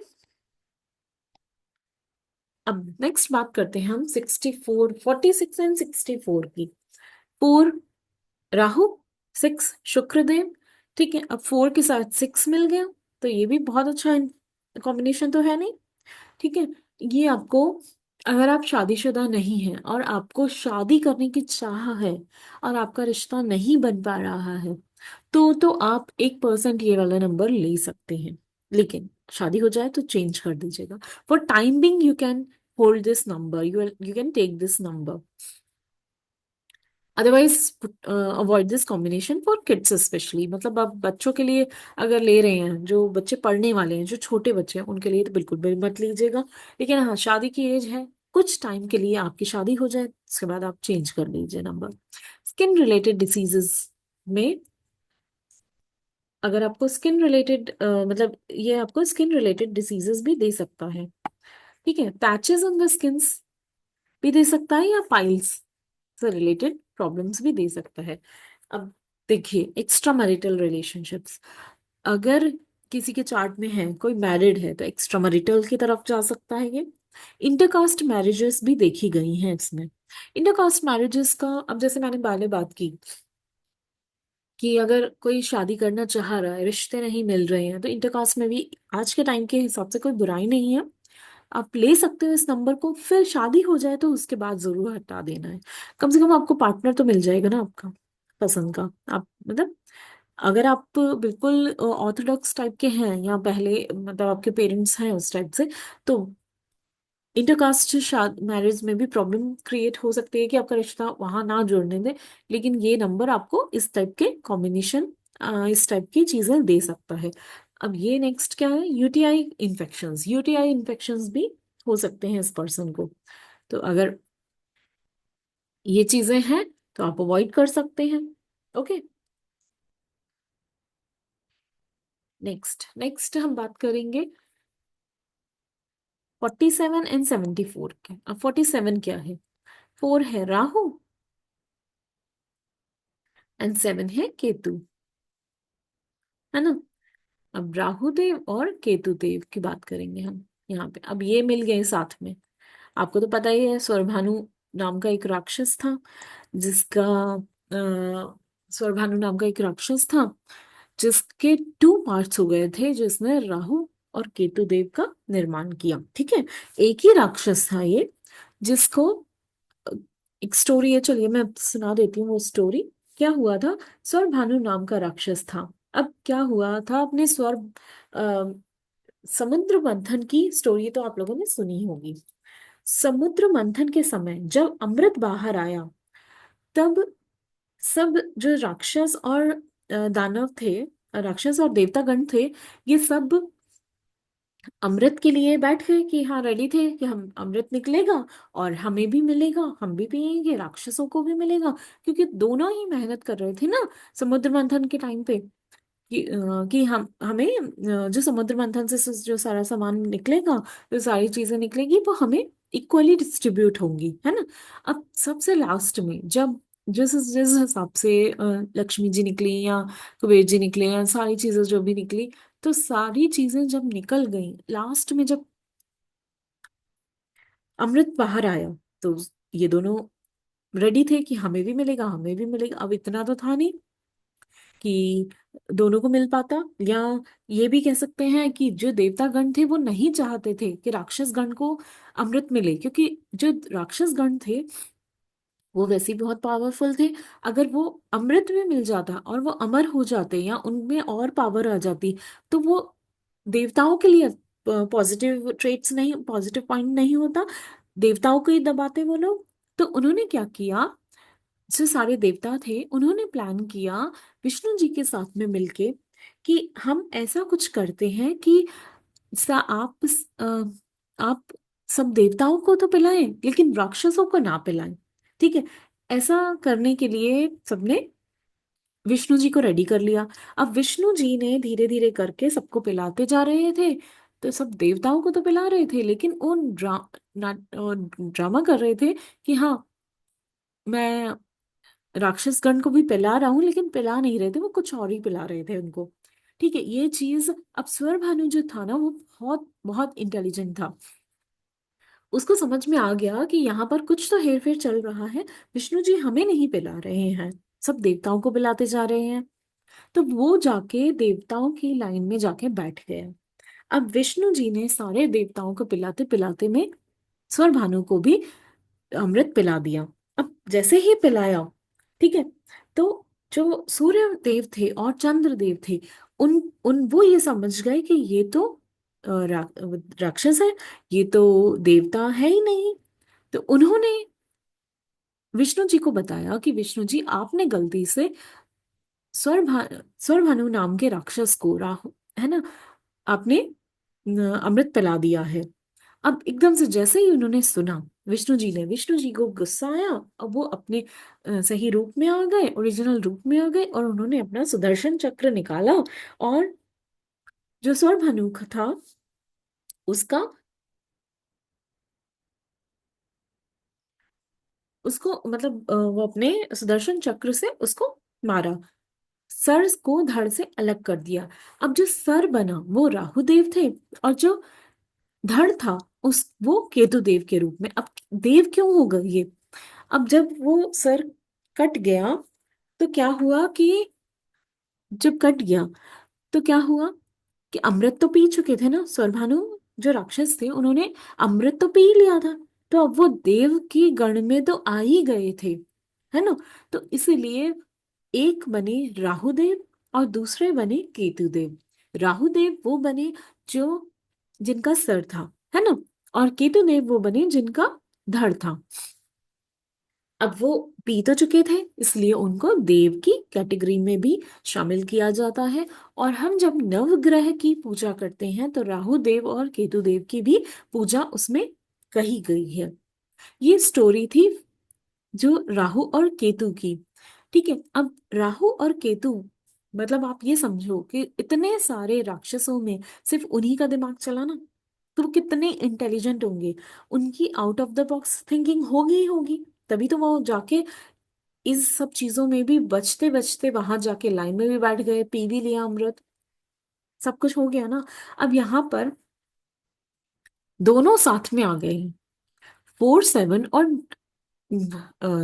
अब नेक्स्ट बात करते हैं हम 64, 46 एंड 64 की। 4 राहु, 6 शुक्रदेव। ठीक है, अब 4 के साथ 6 मिल गया, तो ये भी बहुत अच्छा कॉम्बिनेशन तो है नहीं। ठीक है, ये आपको, अगर आप शादीशुदा नहीं हैं और आपको शादी करने की चाह है और आपका रिश्ता नहीं बन पा रहा है, तो आप 1% ये वाला नंबर ले सकते हैं। लेकिन शादी हो जाए तो चेंज कर दीजिएगा। For time being you can hold this number, you can take this number. Otherwise avoid this combination for kids specially, मतलब आप बच्चों के लिए अगर ले रहे हैं, जो बच्चे पढ़ने वाले हैं, जो छोटे बच्चे हैं, उनके लिए तो बिल्कुल भी मत लीजिएगा। लेकिन हाँ, शादी की एज है, कुछ टाइम के लिए आपकी शादी हो जाए, उसके बाद आप चेंज कर लीजिए नंबर। स्किन रिलेटेड डिसीजेस में, अगर आपको स्किन रिलेटेड मतलब ये आपको स्किन रिलेटेड डिसीजेस भी दे सकता है। ठीक है, पैचेस ऑन द स्किन्स भी दे सकता है, या पाइल्स से रिलेटेड प्रॉब्लम्स भी दे सकता है। अब देखिए, एक्स्ट्रा मैरिटल रिलेशनशिप्स, अगर किसी के चार्ट में है, कोई मैरिड है, तो एक्स्ट्रा मैरिटल की तरफ जा सकता है ये। इंटरकास्ट मैरिजेस भी देखी गई हैं इसमें। इंटरकास्ट मैरिजेस का, अब जैसे मैंने पहले बात की कि अगर कोई शादी करना चाह रहा है, रिश्ते नहीं मिल रहे हैं, तो इंटरकास्ट में भी आज के टाइम के हिसाब से कोई बुराई नहीं है। आप ले सकते हो इस नंबर को, फिर शादी हो जाए तो उसके बाद जरूर हटा देना है। कम से कम आपको पार्टनर तो मिल जाएगा ना आपका पसंद का। आप मतलब, अगर आप बिल्कुल ऑर्थोडॉक्स टाइप के हैं, या पहले मतलब आपके पेरेंट्स हैं उस टाइप से, तो इंटरकास्ट शाद मैरिज में भी प्रॉब्लम क्रिएट हो सकती है कि आपका रिश्ता वहां ना जोड़ने दे। लेकिन ये नंबर आपको इस टाइप के कॉम्बिनेशन, इस टाइप की चीजें दे सकता है। अब ये नेक्स्ट क्या है, यूटीआई इन्फेक्शंस। यूटीआई इन्फेक्शंस भी हो सकते हैं इस पर्सन को, तो अगर ये चीजें हैं तो आप अवॉइड कर सकते हैं। ओके, नेक्स्ट नेक्स्ट हम बात करेंगे 47 एंड 74 के। अब 47 क्या है, 4 है राहु एंड 7 है केतु, है ना। अब राहु देव और केतु देव की बात करेंगे हम यहाँ पे। अब ये मिल गए साथ में। आपको तो पता ही है, स्वरभानु नाम का एक राक्षस था, जिसका स्वरभानु नाम का एक राक्षस था, जिसके 2 पार्ट्स हो गए थे, जिसने राहु और केतु देव का निर्माण किया। ठीक है, एक ही राक्षस था ये, जिसको एक स्टोरी है, चलिए मैं सुना देती हूँ वो स्टोरी। क्या हुआ था, स्वर भानु नाम का राक्षस था। अब क्या हुआ था, अपने स्वर समुद्र मंथन की स्टोरी तो आप लोगों ने सुनी होगी। समुद्र मंथन के समय जब अमृत बाहर आया, तब सब जो राक्षस और दानव थे, राक्षस और देवतागण थे, ये सब अमृत के लिए बैठ गए कि हाँ, रेडी थे कि हम अमृत निकलेगा और हमें भी मिलेगा, हम भी पिएंगे, राक्षसों को भी मिलेगा। क्योंकि दोनों ही मेहनत कर रहे थे ना समुद्र मंथन के टाइम पे, कि हम हमें जो समुद्र मंथन से जो सारा सामान निकलेगा, जो सारी चीजें निकलेगी, वो हमें इक्वली डिस्ट्रीब्यूट होंगी, है ना। अब सबसे लास्ट में जब जिस जिस हिसाब से लक्ष्मी जी निकली या कुबेर जी निकले, या सारी चीजें जो भी निकली, तो सारी चीजें जब निकल गई, लास्ट में जब अमृत बाहर आया, तो ये दोनों रेडी थे कि हमें भी मिलेगा, हमें भी मिलेगा। अब इतना तो था नहीं कि दोनों को मिल पाता, या ये भी कह सकते हैं कि जो देवता गण थे वो नहीं चाहते थे कि राक्षस गण को अमृत मिले, क्योंकि जो राक्षस गण थे वो वैसे ही बहुत पावरफुल थे। अगर वो अमृत में मिल जाता और वो अमर हो जाते या उनमें और पावर आ जाती, तो वो देवताओं के लिए पॉजिटिव ट्रेट्स नहीं, पॉजिटिव पॉइंट नहीं होता, देवताओं को ही दबाते वो लोग। तो उन्होंने क्या किया, जो सारे देवता थे उन्होंने प्लान किया विष्णु जी के साथ में मिलके कि हम ऐसा कुछ करते हैं कि आप सब देवताओं को तो पिलाएं लेकिन राक्षसों को ना पिलाएं। ठीक है। ऐसा करने के लिए सबने विष्णु जी को रेडी कर लिया। अब विष्णु जी ने धीरे धीरे करके सबको पिलाते जा रहे थे। तो सब देवताओं को तो पिला रहे थे लेकिन वो ड्रामा कर रहे थे कि हाँ, मैं राक्षस गण को भी पिला रहा हूं, लेकिन पिला नहीं रहे थे, वो कुछ और ही पिला रहे थे उनको। ठीक है, ये चीज अब स्वर भानु जो था ना, वो बहुत बहुत इंटेलिजेंट था। उसको समझ में आ गया कि यहाँ पर कुछ तो हेरफेर चल रहा है, विष्णु जी हमें नहीं पिला रहे हैं, सब देवताओं को पिलाते जा रहे हैं। तो वो जाके देवताओं की लाइन में जाके बैठ गया। अब विष्णु जी ने सारे देवताओं को पिलाते पिलाते में स्वर भानु को भी अमृत पिला दिया। अब जैसे ही पिलाया, ठीक है, तो जो सूर्य देव थे और चंद्र देव थे, उन उन वो ये समझ गए कि ये तो राक्षस है, ये तो देवता है ही नहीं। तो उन्होंने विष्णु जी को बताया कि विष्णु जी, आपने गलती से स्वर भानु नाम के राक्षस को, राहु है ना, आपने अमृत पिला दिया है। अब एकदम से जैसे ही उन्होंने सुना, विष्णु जी को गुस्सा आया। अब वो अपने सही रूप में आ गए, ओरिजिनल रूप में आ गए, और उन्होंने अपना सुदर्शन चक्र निकाला और जो स्वरभानु था उसका, उसको मतलब वो अपने सुदर्शन चक्र से उसको मारा, सर को धड़ से अलग कर दिया। अब जो सर बना वो राहु देव थे, और जो धड़ था उस वो केतु देव के रूप में। अब देव क्यों हो गए ये? अब जब वो सर कट गया तो क्या हुआ कि जब कट गया तो क्या हुआ कि अमृत तो पी चुके थे ना स्वरभानु, जो राक्षस थे उन्होंने अमृत तो पी लिया था। तो अब वो देव की गण में तो आ ही गए थे, है ना। तो इसीलिए एक बने राहुदेव और दूसरे बने केतुदेव। राहुदेव वो बने जो जिनका सर था, है ना, और केतुदेव वो बने जिनका धड़ था। अब वो पी तो चुके थे, इसलिए उनको देव की कैटेगरी में भी शामिल किया जाता है। और हम जब नवग्रह की पूजा करते हैं तो राहु देव और केतु देव की भी पूजा उसमें कही गई है। ये स्टोरी थी जो राहु और केतु की। ठीक है, अब राहु और केतु, मतलब आप ये समझो कि इतने सारे राक्षसों में सिर्फ उन्हीं का दिमाग चला ना, तो वो कितने इंटेलिजेंट होंगे। उनकी out of the box thinking होगी ही होगी, तभी तो वो जाके इस सब चीजों में भी बचते बचते वहां जाके लाइन में भी बैठ गए, पी भी लिया अमृत, सब कुछ हो गया ना। अब यहाँ पर दोनों साथ में आ गए, 4-7 और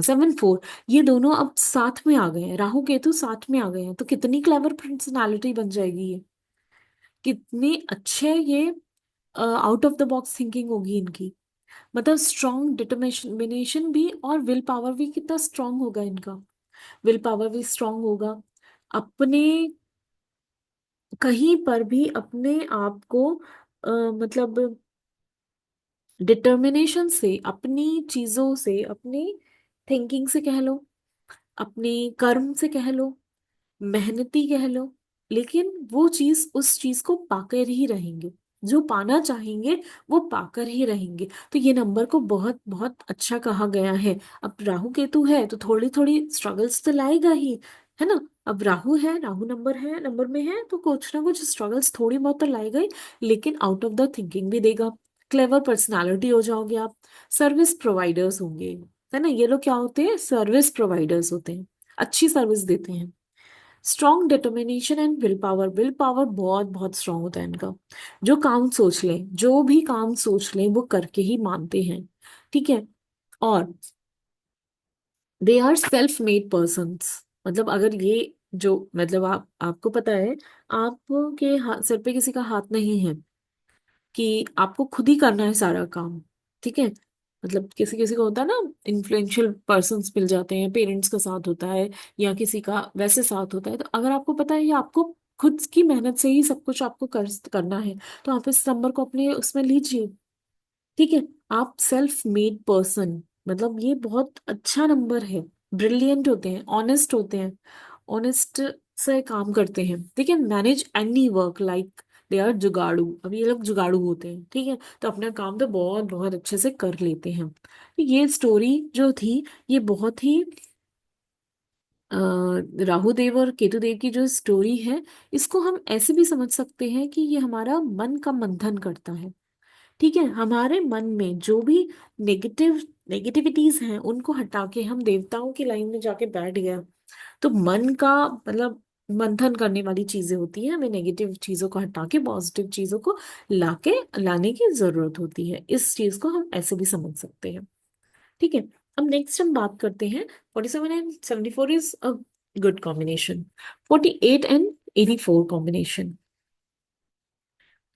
7-4, ये दोनों अब साथ में आ गए हैं, राहु केतु साथ में आ गए हैं। तो कितनी क्लेवर पर्सनालिटी बन जाएगी ये, कितने अच्छे ये out of the box thinking होगी इनकी। मतलब स्ट्रॉन्ग डिटर्मिनेशन भी, और विल पावर भी कितना स्ट्रांग होगा इनका। विल पावर भी स्ट्रांग होगा, अपने कहीं पर भी अपने आप को मतलब डिटर्मिनेशन से, अपनी चीजों से, अपनी थिंकिंग से कह लो, अपने कर्म से कह लो, मेहनती कह लो, लेकिन वो चीज उस चीज को पाकर ही रहेंगे, जो पाना चाहेंगे वो पाकर ही रहेंगे। तो ये नंबर को बहुत बहुत अच्छा कहा गया है। अब राहु केतु है तो थोड़ी थोड़ी स्ट्रगल्स तो लाएगा ही, है ना। अब राहु है, राहु नंबर है, नंबर में है, तो कुछ ना कुछ स्ट्रगल्स थोड़ी बहुत तो लाएगा ही, लेकिन आउट ऑफ द थिंकिंग भी देगा। क्लेवर पर्सनालिटी हो जाओगे आप, सर्विस प्रोवाइडर्स होंगे, है ना। ये लोग क्या होते हैं? सर्विस प्रोवाइडर्स होते हैं, अच्छी सर्विस देते हैं। Strong determination and will power, will power बहुत बहुत स्ट्रांग होता है इनका। जो काम सोच लें, जो भी काम सोच लें वो करके ही मानते हैं। ठीक है। और they are self made persons, मतलब अगर ये जो, मतलब आपको पता है, आपके सिर पे किसी का हाथ नहीं है कि आपको खुद ही करना है सारा काम। ठीक है। मतलब किसी किसी को होता है ना, इन्फ्लुएंशियल पर्सन्स मिल जाते हैं, पेरेंट्स का साथ होता है या किसी का वैसे साथ होता है। तो अगर आपको पता है ये आपको खुद की मेहनत से ही सब कुछ आपको करना है, तो आप इस नंबर को अपने उसमें लीजिए। ठीक है। आप सेल्फ मेड पर्सन, मतलब ये बहुत अच्छा नंबर है। ब्रिलियंट होते हैं, ऑनेस्ट होते हैं, ऑनेस्ट से काम करते हैं। ठीक है। Manage any work like they are जुगाड़ू। अब ये लोग जुगाड़ू होते हैं, ठीक है, तो अपना काम तो बहुत बहुत अच्छे से कर लेते हैं। तो ये स्टोरी जो थी, ये बहुत ही अ, राहु देव और केतु देव की जो स्टोरी है, इसको हम ऐसे भी समझ सकते हैं कि ये हमारा मन का मंथन करता है। ठीक है। हमारे मन में जो भी नेगेटिविटीज हैं उनको हटा के हम देवताओं की लाइन में जाके बैठ गया, तो मन का मतलब मंथन करने वाली चीजें होती है। हमें नेगेटिव चीजों को हटा के पॉजिटिव चीजों को लाके लाने की जरूरत होती है। इस चीज को हम ऐसे भी समझ सकते हैं। ठीक है। अब नेक्स्ट हम बात करते हैं, 47 and 74 is a good combination. 48 and 84 combination.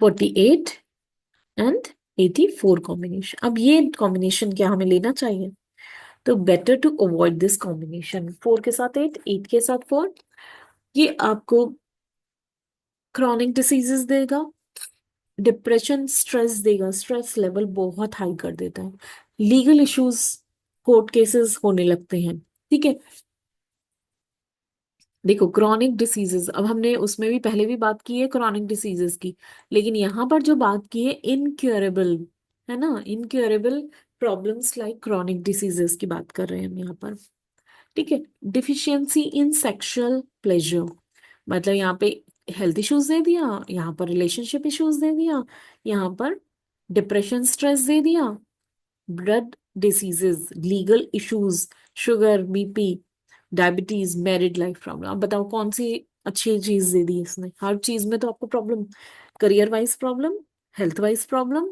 48 and 84 combination, अब ये कॉम्बिनेशन क्या हमें लेना चाहिए? तो better to avoid this combination. 4 के साथ 8, 8 के साथ 4, ये आपको क्रॉनिक डिसीजेस देगा, डिप्रेशन, स्ट्रेस देगा, स्ट्रेस लेवल बहुत हाई कर देता है, लीगल इश्यूज, कोर्ट केसेस होने लगते हैं। ठीक है। देखो क्रॉनिक डिसीजेस, अब हमने उसमें भी पहले भी बात की है क्रॉनिक डिसीजेस की, लेकिन यहाँ पर जो बात की है इनक्योरेबल, है ना, incurable problems like chronic diseases की बात कर रहे हैं हम यहाँ पर। ठीक है। डिफिशियंसी इन सेक्सुअल प्लेजर, मतलब यहाँ पे हेल्थ इश्यूज दे दिया, यहाँ पर रिलेशनशिप इश्यूज दे दिया, यहाँ पर डिप्रेशन स्ट्रेस दे दिया, blood diseases, legal issues, sugar, BP, diabetes, married life problem. अब बताओ कौन सी अच्छी चीज दे दी इसने? हर चीज में तो आपको problem, career wise problem, health wise problem,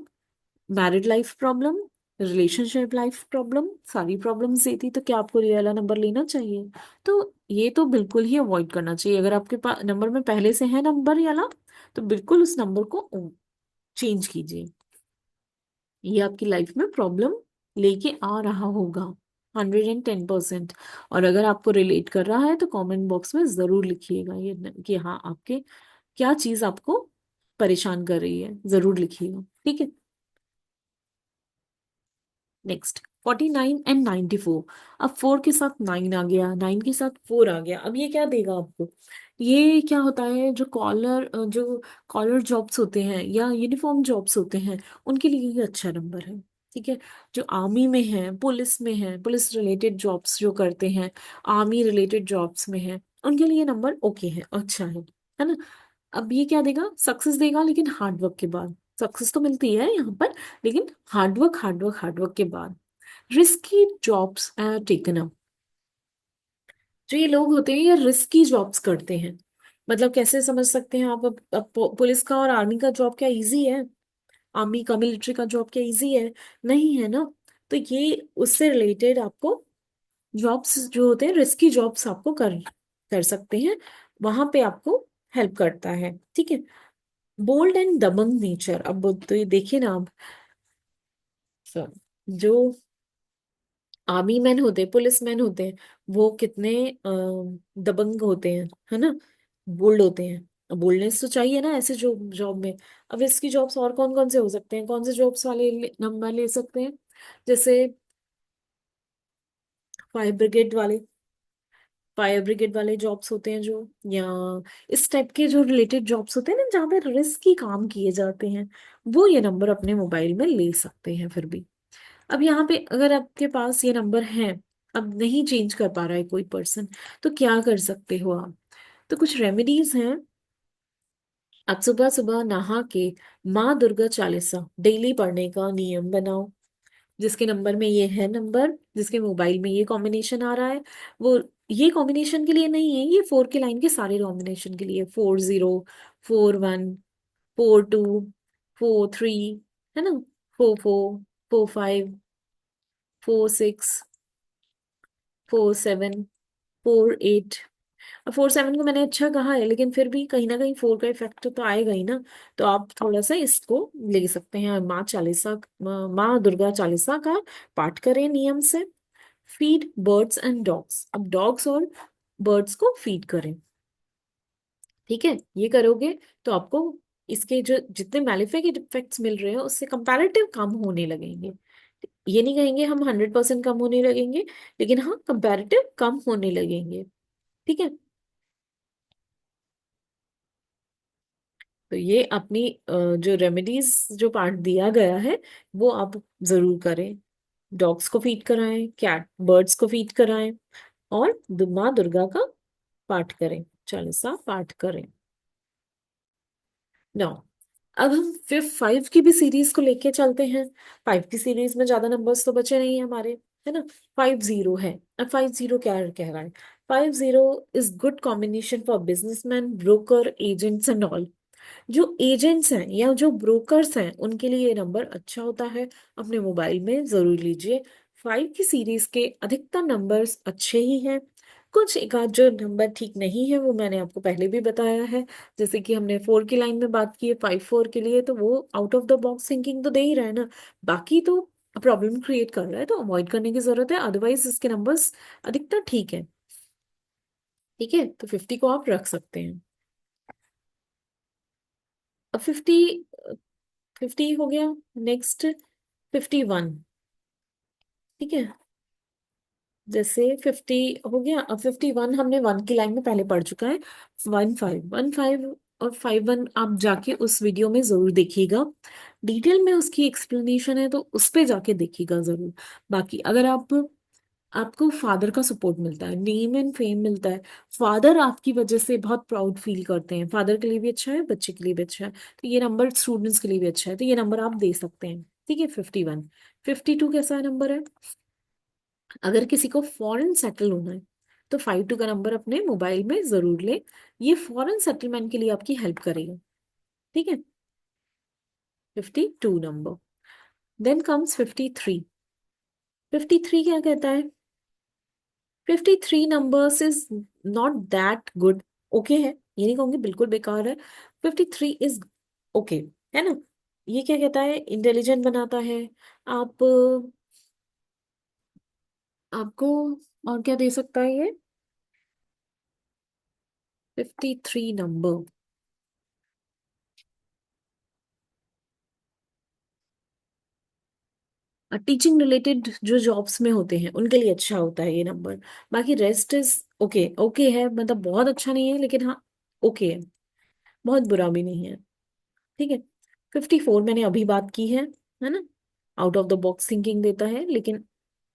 married life problem, relationship life problem, सारी प्रॉब्लम्स देती, तो क्या आपको ये वाला नंबर लेना चाहिए? तो ये तो बिल्कुल ही अवॉइड करना चाहिए। अगर आपके पास नंबर में पहले से है नंबर ये वाला, तो बिल्कुल उस नंबर को चेंज कीजिए। ये आपकी लाइफ में प्रॉब्लम लेके आ रहा होगा 110%। और अगर आपको रिलेट कर रहा है तो कमेंट बॉक्स में जरूर लिखिएगा ये कि हाँ आपके क्या चीज आपको परेशान कर रही है, जरूर लिखिएगा। ठीक है। Next 49 and 94। अब 4 के साथ 9 आ गया, 9 के साथ 4 आ गया। अब ये क्या देगा आपको? ये क्या होता है, जो कॉलर जॉब्स होते हैं या यूनिफॉर्म जॉब्स होते हैं, उनके लिए ये अच्छा नंबर है। ठीक है। जो आर्मी में है, पुलिस में है, पुलिस रिलेटेड जॉब्स जो करते हैं, आर्मी रिलेटेड जॉब्स में है, उनके लिए नंबर ओके है, अच्छा है ना। अब ये क्या देगा? सक्सेस देगा, लेकिन हार्डवर्क के बाद। सक्सेस तो मिलती है यहाँ पर, लेकिन हार्डवर्क हार्डवर्क हार्डवर्क के बाद। रिस्की जॉब्स टेकन अप, जो ये लोग होते हैं ये रिस्की जॉब्स करते हैं। मतलब कैसे समझ सकते हैं आप? अब पुलिस का और आर्मी का जॉब क्या इजी है? आर्मी का, मिलिट्री का जॉब क्या इजी है? नहीं है ना। तो ये उससे रिलेटेड आपको जॉब्स जो होते हैं, रिस्की जॉब्स आपको कर सकते हैं, वहां पे आपको हेल्प करता है। ठीक है। बोल्ड एंड दबंग नेचर, अब तो ये देखिए ना आप, जो आर्मी मैन होते हैं, पुलिस मैन होते हैं, वो कितने दबंग होते हैं, है ना, बोल्ड होते हैं। बोल्डनेस तो चाहिए ना ऐसे जो जॉब में। अब इसकी जॉब्स और कौन कौन से हो सकते हैं, कौन से जॉब्स वाले नंबर ले सकते हैं? जैसे फायर ब्रिगेड वाले, फायर ब्रिगेड वाले जॉब्स होते हैं जो, या इस टाइप के जो रिलेटेड जॉब्स होते हैं ना जहाँ पे रिस्क की काम किए जाते हैं, वो ये नंबर अपने मोबाइल में ले सकते हैं फिर भी। अब यहाँ पे अगर आपके पास ये नंबर है, अब नहीं चेंज कर पा रहा है कोई पर्सन, तो क्या कर सकते हो आप? तो कुछ रेमेडीज हैं। आप सुबह सुबह नहा के माँ दुर्गा चालीसा डेली पढ़ने का नियम बनाओ। जिसके नंबर में ये है, नंबर जिसके मोबाइल में ये कॉम्बिनेशन आ रहा है, वो ये कॉम्बिनेशन के लिए नहीं है, ये 4 के लाइन के सारे कॉम्बिनेशन के लिए, 40, 41, 42, 43, है ना, 44, 45, 46, 47, 48, अब 4 7 को मैंने अच्छा कहा है, लेकिन फिर भी कहीं ना कहीं 4 का इफेक्ट तो आएगा ही ना। तो आप थोड़ा सा इसको ले सकते हैं, माँ चालीसा, माँ दुर्गा चालीसा का पाठ करें नियम से। फीड बर्ड्स एंड डॉग्स, अब डॉग्स और बर्ड्स को फीड करें। ठीक है, ये करोगे तो आपको इसके जो जितने मैलिफिक इफेक्ट्स मिल रहे हैं उससे कंपैरेटिव कम होने लगेंगे। ये नहीं कहेंगे हम 100% कम होने लगेंगे, लेकिन हाँ कंपैरेटिव कम होने लगेंगे। ठीक है, तो ये अपनी जो रेमेडीज जो पार्ट दिया गया है वो आप जरूर करें। डॉग्स को फीड कराएं, कैट बर्ड्स को फीड कराएं, और माँ दुर्गा का पाठ करें, चालीसा पाठ करें। नो, अब हम फिफ्थ 5 की भी सीरीज को लेके चलते हैं। 5 की सीरीज में ज्यादा नंबर्स तो बचे नहीं है हमारे, है ना। 50 है। अब 50 क्या कह रहा है? 50 is good combination for businessman, broker, agents and all. जो एजेंट्स हैं या जो ब्रोकर्स हैं उनके लिए ये नंबर अच्छा होता है, अपने मोबाइल में जरूर लीजिए। 5 की सीरीज के अधिकतर नंबर्स अच्छे ही हैं। कुछ एक आध जो नंबर ठीक नहीं है वो मैंने आपको पहले भी बताया है। जैसे कि हमने 4 की लाइन में बात की है, 5 4 के लिए, तो वो out of the box thinking तो दे ही रहा है ना। बाकी तो प्रॉब्लम क्रिएट कर रहा है, तो अवॉइड करने की जरूरत है, अदरवाइज इसके नंबर्स अधिकतर ठीक है। ठीक है, तो 50 को आप रख सकते हैं। अब 50 हो गया। नेक्स्ट 51। ठीक है, जैसे 50 हो गया, अब 51 हमने 1 की लाइन में पहले पढ़ चुका है। 1 5 और 5 1 आप जाके उस वीडियो में जरूर देखिएगा, डिटेल में उसकी एक्सप्लेनेशन है, तो उस पे जाके देखिएगा जरूर। बाकी अगर आपको फादर का सपोर्ट मिलता है, नेम एंड फेम मिलता है, फादर आपकी वजह से बहुत प्राउड फील करते हैं, फादर के लिए भी अच्छा है, बच्चे के लिए भी अच्छा है, तो ये नंबर स्टूडेंट्स के लिए भी अच्छा है, तो ये नंबर आप दे सकते हैं। ठीक है, 51। 52 कैसा है नंबर है? अगर किसी को फॉरेन सेटल होना है तो 52 का नंबर अपने मोबाइल में जरूर ले, ये फॉरेन सेटलमेंट के लिए आपकी हेल्प करेगा। ठीक है, 52 नंबर। Then comes 53। 53 क्या कहता है? 53 numbers is not that good. Okay है, ये नहीं कहूंगी बिल्कुल बेकार है। 53 इज ओके, है ना। ये क्या कहता है? इंटेलिजेंट बनाता है। आप आपको और क्या दे सकता है ये 53 नंबर? टीचिंग रिलेटेड जो जॉब्स में होते हैं उनके लिए अच्छा होता है ये नंबर। बाकी रेस्ट इज ओके, ओके है, मतलब बहुत अच्छा नहीं है, लेकिन हाँ ओके है, बहुत बुरा भी नहीं है। ठीक है, 54 मैंने अभी बात की है ना। Out of the box thinking देता है, लेकिन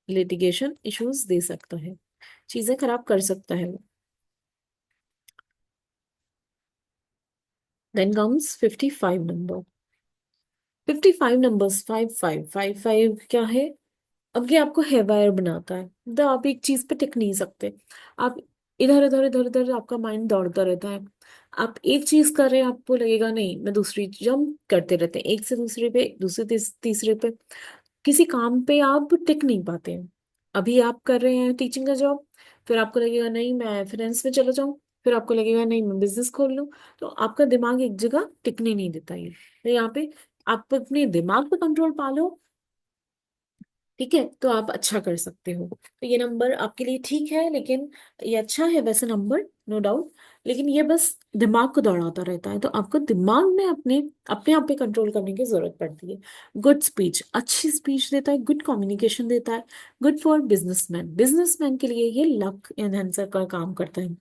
लिटिगेशन इश्यूज दे सकता है, चीजें खराब कर सकता है वो। Then comes 55 number. 55 नंबर्स, 5 5 5 5 क्या है? अब ये आपको हेवायर बनाता है, तो आप एक चीज पे टिक नहीं सकते। आप इधर उधर आपका माइंड दौड़ता रहता है। आप एक चीज कर रहे हैं, आपको लगेगा नहीं, मैं दूसरी जंप करते रहते हैं, एक से दूसरे पे, दूसरे तीसरे पे। किसी काम पे आप टिक नहीं पाते हैं। अभी आप कर रहे हैं टीचिंग का जॉब, फिर आपको लगेगा नहीं मैं फाइनेंस में चला जाऊं, फिर आपको लगेगा नहीं मैं बिजनेस खोल लूं। तो आपका दिमाग एक जगह टिकने नहीं देता ये, तो यहाँ पे आप अपने दिमाग पे कंट्रोल पा लो। ठीक है, तो आप अच्छा कर सकते हो, तो ये नंबर आपके लिए ठीक है, लेकिन ये अच्छा है वैसे नंबर, नो डाउट। लेकिन ये बस दिमाग को दौड़ाता रहता है, तो आपको दिमाग में अपने अपने आप पे कंट्रोल करने की जरूरत पड़ती है। गुड स्पीच, अच्छी स्पीच देता है, गुड कम्युनिकेशन देता है। गुड फॉर बिजनेसमैन, बिजनेसमैन के लिए ये लक एनहेंसर का काम करता है।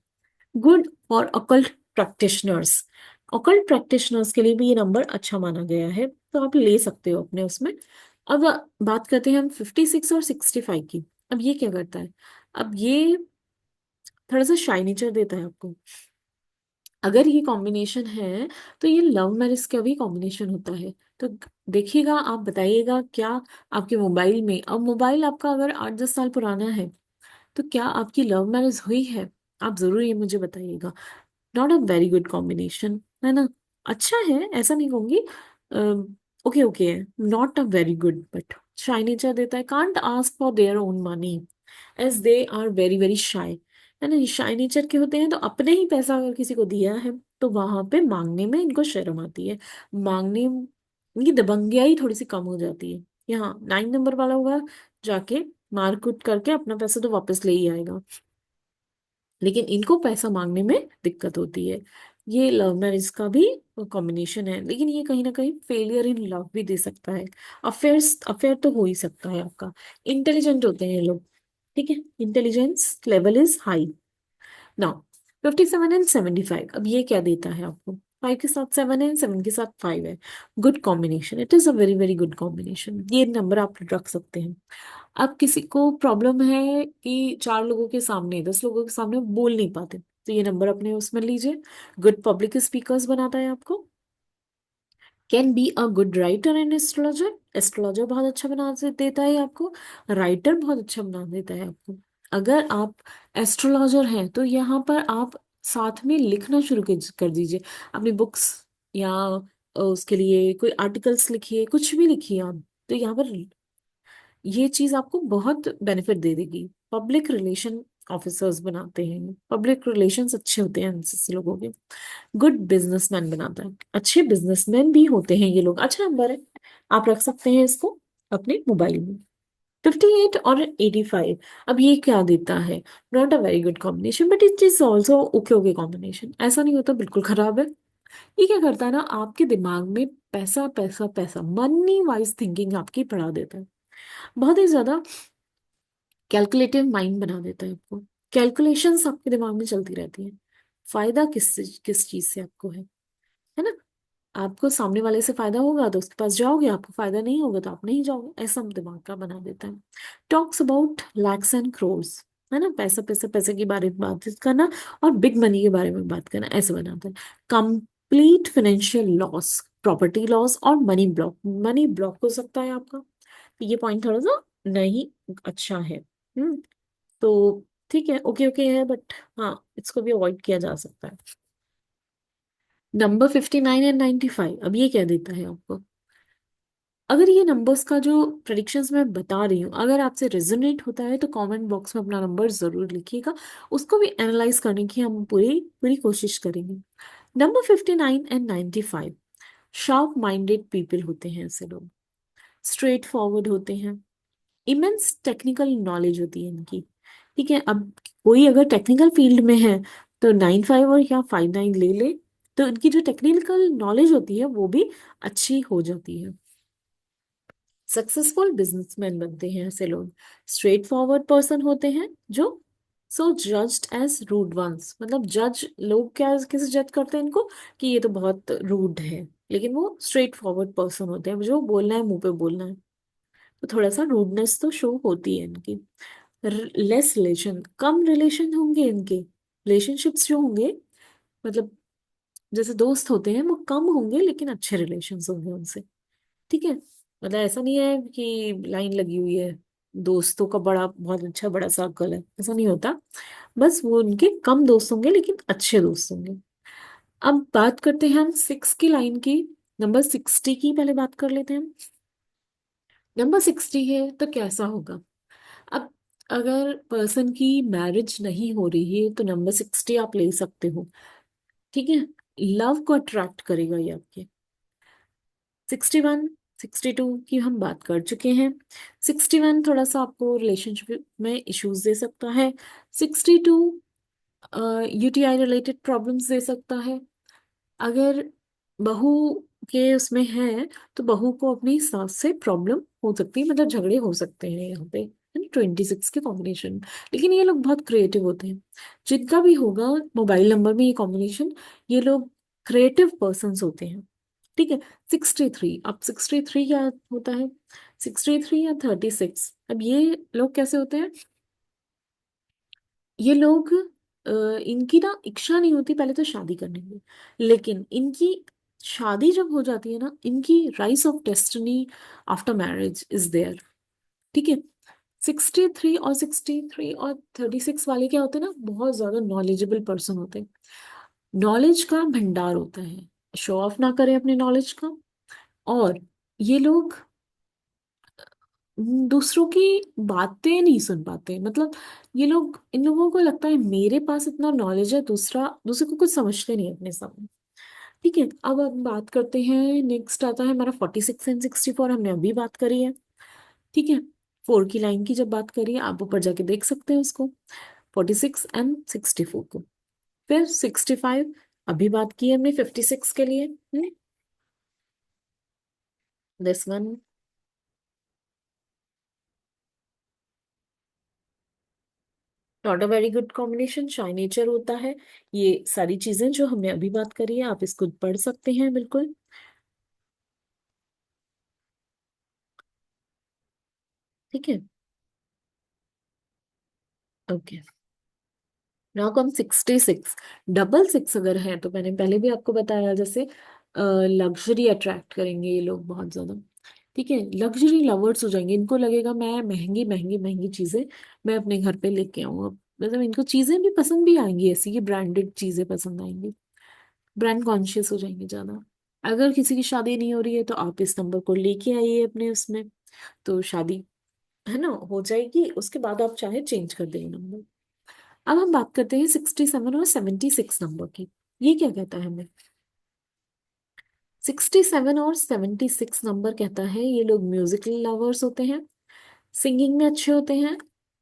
Good for occult practitioners, occult practitioners के लिए भी ये नंबर अच्छा माना गया है, तो आप ले सकते हो अपने उसमें। अब बात करते हैं हम 56 और 65 की। अब ये क्या करता है? अब ये थोड़ा सा शाई नेचर देता है आपको। अगर ये कॉम्बिनेशन है तो ये लव मैरिज का भी कॉम्बिनेशन होता है। तो देखिएगा, आप बताइएगा क्या आपके मोबाइल में, अब मोबाइल आपका अगर 8 10 साल पुराना है, तो क्या आपकी लव मैरिज हुई है? आप जरूर ये मुझे बताइएगा। Not a very good combination, है ना। अच्छा है, ऐसा नहीं कहूंगी, ओके ओके है, not a very good, but shy nature देता है, can't ask for their own money as they are very very shy. है ना, ये शाय नेचर के होते हैं, तो अपने ही पैसा अगर किसी को दिया है तो वहां पे मांगने में इनको शर्म आती है, मांगने, इनकी दबंगियाई थोड़ी सी कम हो जाती है। यहाँ 9 नंबर वाला होगा, जाके मारकूट करके अपना पैसा तो वापस ले ही आएगा, लेकिन इनको पैसा मांगने में दिक्कत होती है। ये लव मैरिज का भी कॉम्बिनेशन है, लेकिन ये कहीं ना कहीं फेलियर इन लव भी दे सकता है। अफेयर्स, अफेयर तो हो ही सकता है आपका। इंटेलिजेंट होते हैं ये लोग, ठीक है, intelligence level is high. Now 57 and 75, अब ये क्या देता है आपको? 5 के साथ 7 है, 7 के साथ 5 है। Good combination, it is a very very good combination, ये नंबर आप रख सकते हैं। अब किसी को प्रॉब्लम है कि 4 लोगों के सामने, 10 लोगों के सामने बोल नहीं पाते, तो ये नंबर अपने उसमें लीजिए। गुड पब्लिक स्पीकर्स बनाता है आपको। Can be a good writer and astrologer, astrologer बहुत अच्छा बना देता है आपको, राइटर बहुत अच्छा बना देता है आपको। अगर आप एस्ट्रोलॉजर हैं तो यहाँ पर आप साथ में लिखना शुरू कर दीजिए अपनी बुक्स, या उसके लिए कोई आर्टिकल्स लिखिए, कुछ भी लिखिए आप, तो यहाँ पर ये चीज आपको बहुत बेनिफिट दे देगी। पब्लिक रिलेशन ऑफिसर्स बनाते हैं, पब्लिक रिलेशंस अच्छे होते हैं एनसीसी लोगों के। गुड बिजनेसमैन बनाता है, अच्छे बिजनेसमैन भी होते हैं ये लोग, अच्छा नंबर है, आप रख सकते हैं इसको अपने मोबाइल में। 58 और 85, अब ये क्या देता है? Not a very good combination, but it is also okay okay combination, ऐसा नहीं होता बिल्कुल खराब है। ये क्या करता है ना, आपके दिमाग में पैसा पैसा पैसा, मनी वाइज थिंकिंग आपकी बढ़ा देता है, बहुत ही ज्यादा कैलकुलेटिव माइंड बना देता है आपको। कैलकुलेशंस आपके दिमाग में चलती रहती है। फायदा किस चीज से आपको है ना? आपको सामने वाले से फायदा होगा तो उसके पास जाओगे, आपको फायदा नहीं होगा तो आप नहीं जाओगे, ऐसा हम दिमाग का बना देता है। Talks about lakhs and crores, है ना, पैसा पैसा पैसे के बारे में बात करना और बिग मनी के बारे में बात करना, ऐसे बनाता है। Complete financial loss, property loss और मनी ब्लॉक, मनी ब्लॉक हो सकता है आपका, तो ये पॉइंट थोड़ा सा नहीं अच्छा है। तो ठीक है, ओके ओके है, बट हाँ, इसको भी अवॉइड किया जा सकता है। नंबर 59 एंड 95, अब ये क्या देता है आपको? अगर ये नंबर्स का जो प्रेडिक्शंस मैं बता रही हूँ अगर आपसे रेजोनेट होता है तो कमेंट बॉक्स में अपना नंबर जरूर लिखिएगा, उसको भी एनालाइज करने की हम पूरी पूरी कोशिश करेंगे। Number 59 and 95, sharp minded people होते हैं ऐसे लोग, स्ट्रेट फॉरवर्ड होते हैं, इमेंस टेक्निकल नॉलेज होती है इनकी। ठीक है, अब कोई अगर टेक्निकल फील्ड में है तो 95 और या 59 ले ले, तो इनकी जो टेक्निकल नॉलेज होती है वो भी अच्छी हो जाती है। सक्सेसफुल बिजनेसमैन बनते हैं ऐसे लोग, स्ट्रेट फॉरवर्ड पर्सन होते हैं जो सो जज्ड एज रूड वंस, मतलब जज लोग क्या किसे जज करते हैं इनको, कि ये तो बहुत रूड है, लेकिन वो स्ट्रेट फॉरवर्ड पर्सन होते हैं, जो बोलना है मुंह पे बोलना है, तो थोड़ा सा रूडनेस तो शो होती है इनकी। लेस रिलेशन, कम रिलेशन होंगे इनके, रिलेशनशिप्स जो होंगे, मतलब जैसे दोस्त होते हैं वो कम होंगे लेकिन अच्छे रिलेशन होंगे उनसे। ठीक है, मतलब ऐसा नहीं है कि लाइन लगी हुई है, दोस्तों का बड़ा बहुत अच्छा बड़ा सर्कल है, ऐसा नहीं होता। बस वो उनके कम दोस्त होंगे लेकिन अच्छे दोस्त होंगे। अब बात करते हैं हम 6 की लाइन की, नंबर 60 की पहले बात कर लेते हैं हम। नंबर 60 है तो कैसा होगा? अब अगर पर्सन की मैरिज नहीं हो रही है तो नंबर 60 आप ले सकते हो, ठीक है, लव को अट्रैक्ट करेगा ये आपके। 61, 62 की हम बात कर चुके हैं। 61 थोड़ा सा आपको रिलेशनशिप में इश्यूज दे सकता है। 62 यूटीआई रिलेटेड प्रॉब्लम्स दे सकता है। अगर बहू के उसमें है तो बहू को अपनी सास से प्रॉब्लम हो सकती है, मतलब झगड़े हो सकते हैं यहाँ पे, है ना, 26 के कॉम्बिनेशन। लेकिन ये लोग बहुत क्रिएटिव होते हैं, जिनका भी होगा मोबाइल नंबर में ये कॉम्बिनेशन, ये लोग क्रिएटिव पर्सन होते हैं। ठीक है। 63, अब 63 क्या होता है? 63 या 36, अब ये लोग कैसे होते हैं? ये लोग इनकी ना इच्छा नहीं होती पहले तो शादी करने की, लेकिन इनकी शादी जब हो जाती है ना, इनकी rise of destiny after marriage is there. ठीक है। 63 और 36 वाले क्या होते हैं ना, बहुत ज्यादा नॉलेजेबल पर्सन होते हैं, नॉलेज का भंडार होता है, शो ऑफ ना करें अपने नॉलेज का। और ये लोग दूसरों की बातें नहीं सुन पाते, मतलब ये लोग, इन लोगों को लगता है मेरे पास इतना नॉलेज है, दूसरा दूसरे को कुछ समझते नहीं अपने सामने। ठीक है, अब हम बात करते हैं, नेक्स्ट आता है हमारा 46 एंड 64, हमने अभी बात करी है। ठीक है, 4 की लाइन की जब बात करी है, आप ऊपर जाके देख सकते हैं उसको, 46 एंड 64 को। फिर 65, अभी बात की है हमने 56 के लिए। This one, not a very good combination, शाई नेचर होता है। ये सारी चीजें जो हमने अभी बात करी है, आप इसको पढ़ सकते हैं बिल्कुल। ठीक है, okay. Now come 66, double six अगर है तो मैंने पहले भी आपको बताया, जैसे लग्जरी अट्रैक्ट करेंगे ये लोग बहुत ज्यादा। ठीक है, लग्जरी लवर्स हो जाएंगे, इनको लगेगा मैं महंगी महंगी महंगी चीजें मैं अपने घर पे लेके आऊंगा। मतलब इनको चीजें भी पसंद भी आएंगी, ऐसी कि ब्रांडेड चीजें पसंद आएंगी, ब्रांड कॉन्शियस हो जाएंगे ज्यादा। अगर किसी की शादी नहीं हो रही है तो आप इस नंबर को लेके आइए अपने उसमें, तो शादी है ना हो जाएगी, उसके बाद आप चाहे चेंज कर देंगे नंबर। अब हम बात करते हैं 67 और 76 नंबर की। ये क्या कहता है हमें? 67 और 76 नंबर कहता है ये लोग म्यूजिकल लवर्स होते हैं, सिंगिंग में अच्छे होते हैं।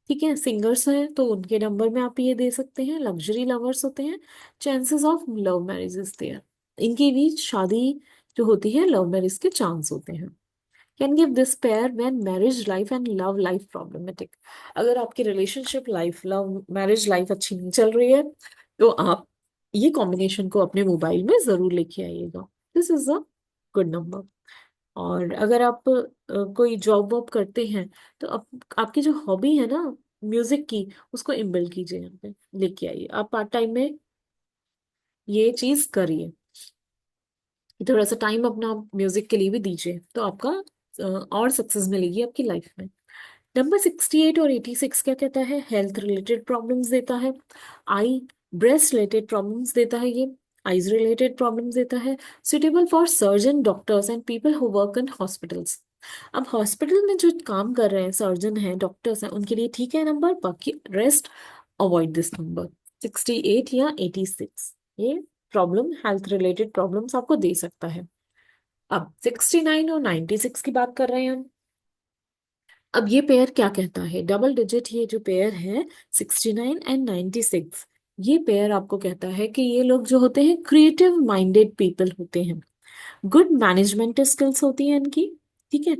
ठीक है, सिंगर्स हैं तो उनके नंबर में आप ये दे सकते हैं, लग्जरी लवर्स होते हैं, chances of love marriages there, इनके बीच शादी जो होती है लव मैरिज के चांस होते हैं। Can give this pair when marriage life and love life problematic. अगर आपकी relationship life, love marriage life अच्छी नहीं चल रही है, तो आप ये कॉम्बिनेशन को अपने मोबाइल में जरूर लेके आइएगा। This is a good number. और अगर आप कोई जॉब वॉब करते हैं, तो आपकी जो हॉबी है ना म्यूजिक की, उसको इम्बिल्ड कीजिए, यहाँ पे लेके आइए, आप पार्ट टाइम में ये चीज करिए, थोड़ा सा टाइम अपना म्यूजिक के लिए भी दीजिए, तो आपका और सक्सेस मिलेगी आपकी लाइफ में। नंबर 68 और 86 क्या कहता है? हेल्थ रिलेटेड प्रॉब्लम्स देता है, आई ब्रेस्ट रिलेटेड प्रॉब्लम्स देता है ये, आईज रिलेटेड प्रॉब्लम्स देता है, suitable for surgeon doctors and people who work in hospitals. अब हॉस्पिटल में जो काम कर रहे हैं, सर्जन हैं, डॉक्टर्स हैं, उनके लिए ठीक है नंबर, बाकी रेस्ट अवॉइड दिस नंबर। 68 या 86, ये प्रॉब्लम, हेल्थ रिलेटेड प्रॉब्लम्स आपको दे सकता है। अब 69 और 96 की बात कर रहे हैं हम। अब ये पेयर क्या कहता है? डबल डिजिट ये जो पेयर है, 69 एंड 96, ये पेयर आपको कहता है कि ये लोग जो होते हैं क्रिएटिव माइंडेड पीपल होते हैं, गुड मैनेजमेंट स्किल्स होती है इनकी। ठीक है,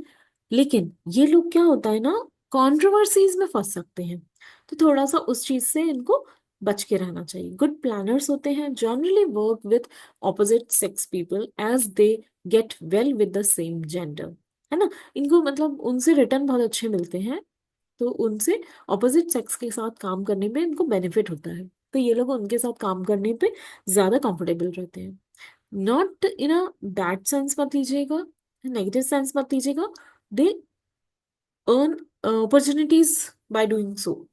लेकिन ये लोग क्या होता है ना, कंट्रोवर्सीज में फंस सकते हैं, तो थोड़ा सा उस चीज से इनको बच के रहना चाहिए। गुड प्लानर्स होते हैं, generally work with opposite sex people as they get well with the same gender, है ना। इनको मतलब उनसे रिटर्न बहुत अच्छे मिलते हैं, तो उनसे ऑपोजिट सेक्स के साथ काम करने में इनको बेनिफिट होता है, तो ये लोग उनके साथ काम करने पे ज्यादा कंफर्टेबल रहते हैं। Not in a bad sense मत लीजिएगा, नेगेटिव सेंस मत लीजिएगा, they earn opportunities by doing so.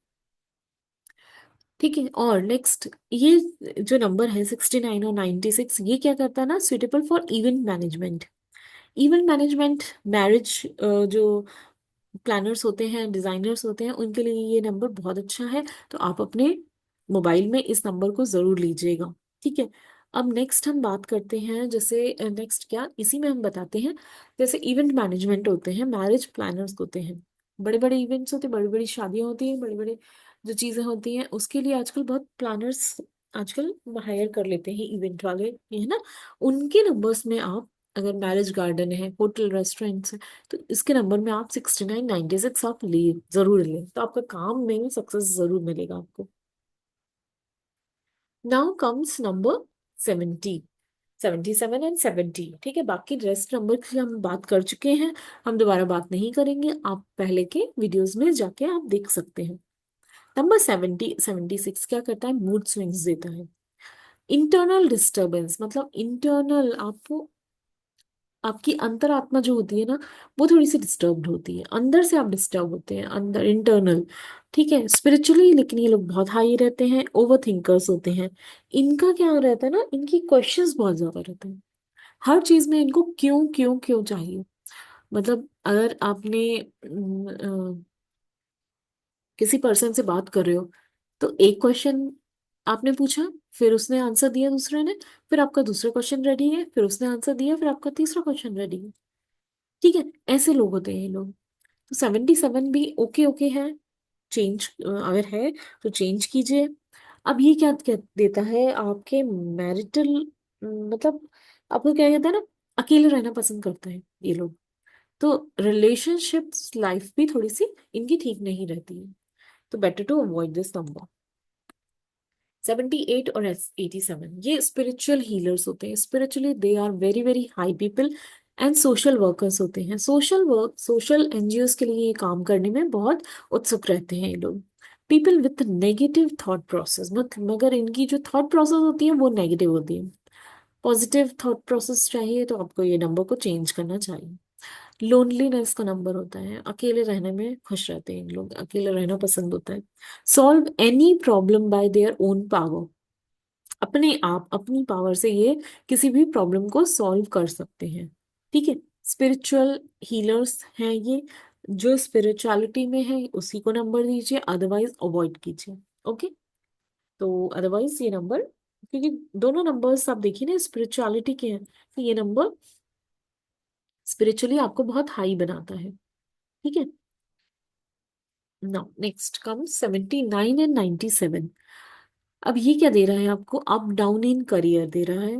ठीक है, और नेक्स्ट ये जो नंबर है 69 और 96, ये क्या करता है ना, suitable for event management. Event management, marriage, जो प्लानर्स होते हैं, डिजाइनर्स होते हैं, उनके लिए ये नंबर बहुत अच्छा है, तो आप अपने मोबाइल में इस नंबर को जरूर लीजिएगा। ठीक है, अब नेक्स्ट हम बात करते हैं, जैसे नेक्स्ट क्या, इसी में हम बताते हैं, जैसे इवेंट मैनेजमेंट होते हैं, मैरिज प्लानर्स होते हैं, बड़े बड़े इवेंट्स होते हैं, बड़ी बड़ी शादियां होती हैं, बड़े बड़े जो चीजें होती हैं, उसके लिए आजकल बहुत प्लानर्स आजकल हायर कर लेते हैं इवेंट वाले, है ना। उनके नंबर्स में आप, अगर मैरिज गार्डन है, होटल रेस्टोरेंट्स है, तो इसके नंबर में आप 69 96 आप ले, जरूर लें, तो आपका काम में सक्सेस जरूर मिलेगा आपको। Now comes number 70, 77 and 70। ठीक है, बाकी रेस्ट नंबर की हम बात कर चुके हैं, हम दोबारा बात नहीं करेंगे, आप पहले के वीडियोस में जाके आप देख सकते हैं। नंबर 70 76 क्या करता है? मूड स्विंग्स देता है, इंटरनल डिस्टरबेंस, मतलब इंटरनल आपको, आपकी अंतरात्मा जो होती है ना, वो थोड़ी सी डिस्टर्ब्ड होती है, अंदर से आप डिस्टर्ब होते हैं, अंदर इंटरनल। ठीक है, स्पिरिचुअली लेकिन ये लोग बहुत हाई रहते हैं, ओवर थिंकर्स होते हैं। इनका क्या रहता है ना, इनकी क्वेश्चंस बहुत ज्यादा रहते हैं, हर चीज में इनको क्यों क्यों क्यों चाहिए, मतलब अगर आपने किसी पर्सन से बात कर रहे हो, तो एक क्वेश्चन आपने पूछा, फिर उसने आंसर दिया दूसरे ने, फिर आपका दूसरा क्वेश्चन रेडी है, फिर उसने आंसर दिया, फिर आपका तीसरा क्वेश्चन रेडी है। ठीक है, ऐसे लोग होते हैं ये लोग। तो 77 भी ओके ओके है। चेंज अगर है तो चेंज कीजिए। अब ये क्या क्या देता है आपके मैरिटल, मतलब आपको क्या कहता है ना, अकेले रहना पसंद करते हैं ये लोग। तो रिलेशनशिप्स लाइफ भी थोड़ी सी इनकी ठीक नहीं रहती है। तो better to avoid this number. 78 और 87 ये स्पिरिचुअल हीलर्स होते हैं। Spiritually they are very very high people and social workers होते हैं। सोशल वर्क, सोशल एनजीओज के लिए ये काम करने में बहुत उत्सुक रहते हैं ये लोग। People with negative thought process, मत मगर इनकी जो थॉट प्रोसेस होती है वो नेगेटिव होती है। पॉजिटिव थॉट प्रोसेस चाहिए तो आपको ये नंबर को चेंज करना चाहिए। लोनलीनेस का नंबर होता है, अकेले रहने में खुश रहते हैं लोग, अकेले रहना पसंद होता है। Solve any problem bye their own power, अपने आप अपनी पावर से ये किसी भी प्रॉब्लम को सॉल्व कर सकते हैं। ठीक है, स्पिरिचुअल हीलर्स हैं ये। जो स्पिरिचुअलिटी में है उसी को नंबर दीजिए, अदरवाइज अवॉइड कीजिए। ओके, तो अदरवाइज ये नंबर, क्योंकि दोनों नंबर्स आप देखिए ना स्पिरिचुअलिटी के हैं, तो ये नंबर स्पिरिचुअली आपको बहुत हाई बनाता है। ठीक है, नाउ नेक्स्ट कम 79 एंड 97। अब ये क्या दे रहा है आपको, अप डाउन इन करियर दे रहा है।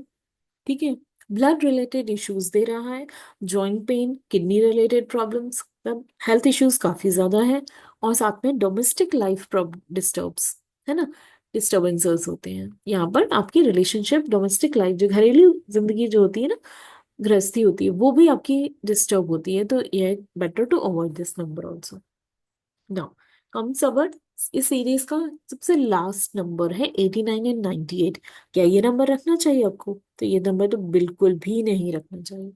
ठीक है, ब्लड रिलेटेड इश्यूज दे रहा है, joint pain, kidney related problems, health issues काफी ज्यादा है। और साथ में डोमेस्टिक लाइफ डिस्टर्ब्स, है ना, डिस्टर्बेंसेस होते हैं यहाँ पर। आपकी रिलेशनशिप, डोमेस्टिक लाइफ, जो घरेलू जिंदगी जो होती है ना, गृहस्थी होती है, वो भी आपकी डिस्टर्ब होती है। तो ये better to avoid this number also. Now comes our, इस सीरीज का सबसे लास्ट नंबर है 89 एंड 98। क्या ये नंबर रखना चाहिए आपको? तो ये नंबर तो बिल्कुल भी नहीं रखना चाहिए।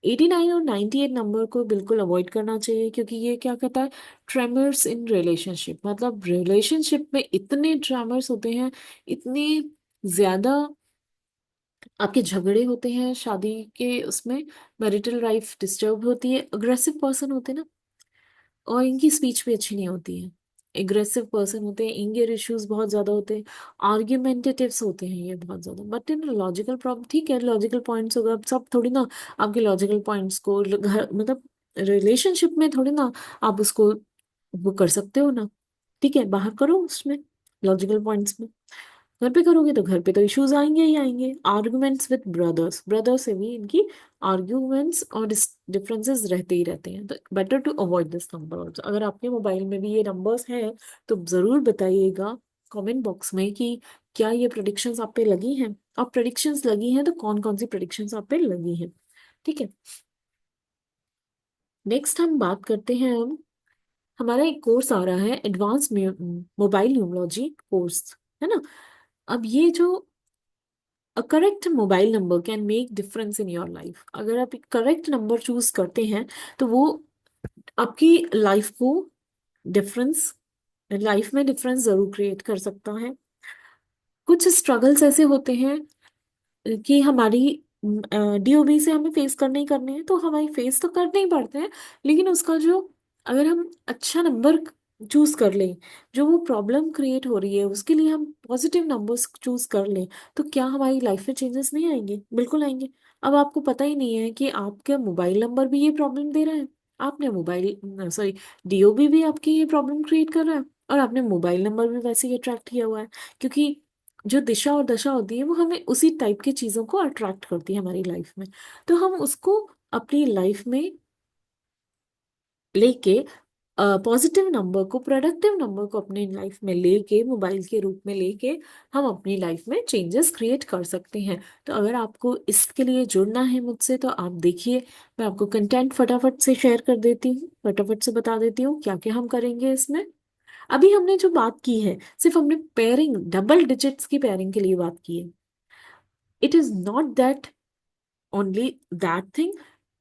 89 और 98 नंबर को बिल्कुल अवॉइड करना चाहिए, क्योंकि ये क्या कहता है, ट्रेमर्स इन रिलेशनशिप, मतलब रिलेशनशिप में इतने ट्रेमर्स होते हैं, इतने ज्यादा आपके झगड़े होते हैं शादी के उसमें, मैरिटल लाइफ डिस्टर्ब होती है, अग्रेसिव पर्सन होते हैं ना, और इनकी स्पीच भी अच्छी नहीं होती है। एग्रेसिव पर्सन होते हैं, इंगियर इश्यूज बहुत ज्यादा होते हैं, आर्ग्यूमेंटेटिव्स होते हैं ये बहुत ज्यादा। बट इन लॉजिकल प्रॉब्लम, ठीक है, लॉजिकल पॉइंट्स होगा, अब सब थोड़ी ना आपके लॉजिकल पॉइंट्स को मतलब रिलेशनशिप में थोड़ी ना आप उसको वो कर सकते हो ना। ठीक है, बाहर करो उसमें, लॉजिकल पॉइंट्स में। घर पे करोगे तो घर पे तो इश्यूज आएंगे ही आएंगे। आर्गुमेंट्स विद ब्रदर्स, ब्रदर से भी इनकी आर्ग्यूमेंट्स और डिफरेंसेस रहते ही रहते हैं। तो better to avoid this number also. अगर आपके मोबाइल में भी ये नंबर्स हैं तो जरूर बताइएगा कमेंट बॉक्स में कि क्या ये प्रेडिक्शंस आप पे लगी हैं, और प्रेडिक्शंस लगी हैं तो कौन कौन सी प्रेडिक्शंस आप पे लगी हैं। ठीक है, नेक्स्ट हम बात करते हैं। हम हमारा एक कोर्स आ रहा है, एडवांस मोबाइल न्यूमरोलॉजी कोर्स, है ना। अब ये जो a correct mobile number can make difference in your life, अगर आप एक करेक्ट नंबर चूज करते हैं तो वो आपकी लाइफ को डिफरेंस, लाइफ में डिफरेंस जरूर क्रिएट कर सकता है। कुछ स्ट्रगल्स ऐसे होते हैं कि हमारी डीओबी से हमें फेस करने ही करने हैं, तो हमारी फेस तो करने ही पड़ते हैं। लेकिन उसका जो, अगर हम अच्छा नंबर चूज कर लें, जो वो प्रॉब्लम क्रिएट हो रही है उसके लिए हम पॉजिटिव नंबर्स चूज कर लें, तो क्या हमारी लाइफ में चेंजेस नहीं आएंगे? बिल्कुल आएंगे। अब आपको पता ही नहीं है कि आपका मोबाइल नंबर भी ये प्रॉब्लम दे रहा है, आपने मोबाइल सॉरी डीओबी भी आपकी ये प्रॉब्लम क्रिएट कर रहा है, और आपने मोबाइल नंबर भी वैसे ही अट्रैक्ट किया हुआ है। क्योंकि जो दिशा और दशा होती है वो हमें उसी टाइप की चीजों को अट्रैक्ट करती है हमारी लाइफ में। तो हम उसको अपनी लाइफ में लेके, पॉजिटिव नंबर को, प्रोडक्टिव नंबर को अपनी लाइफ में लेके, मोबाइल के रूप में लेके हम अपनी लाइफ में चेंजेस क्रिएट कर सकते हैं। तो अगर आपको इसके लिए जुड़ना है मुझसे तो आप देखिए, मैं आपको कंटेंट फटाफट से शेयर कर देती हूँ, फटाफट से बता देती हूँ क्या क्या हम करेंगे इसमें। अभी हमने जो बात की है, सिर्फ हमने पेयरिंग, डबल डिजिट्स की पेयरिंग के लिए बात की है। It is not that only that thing,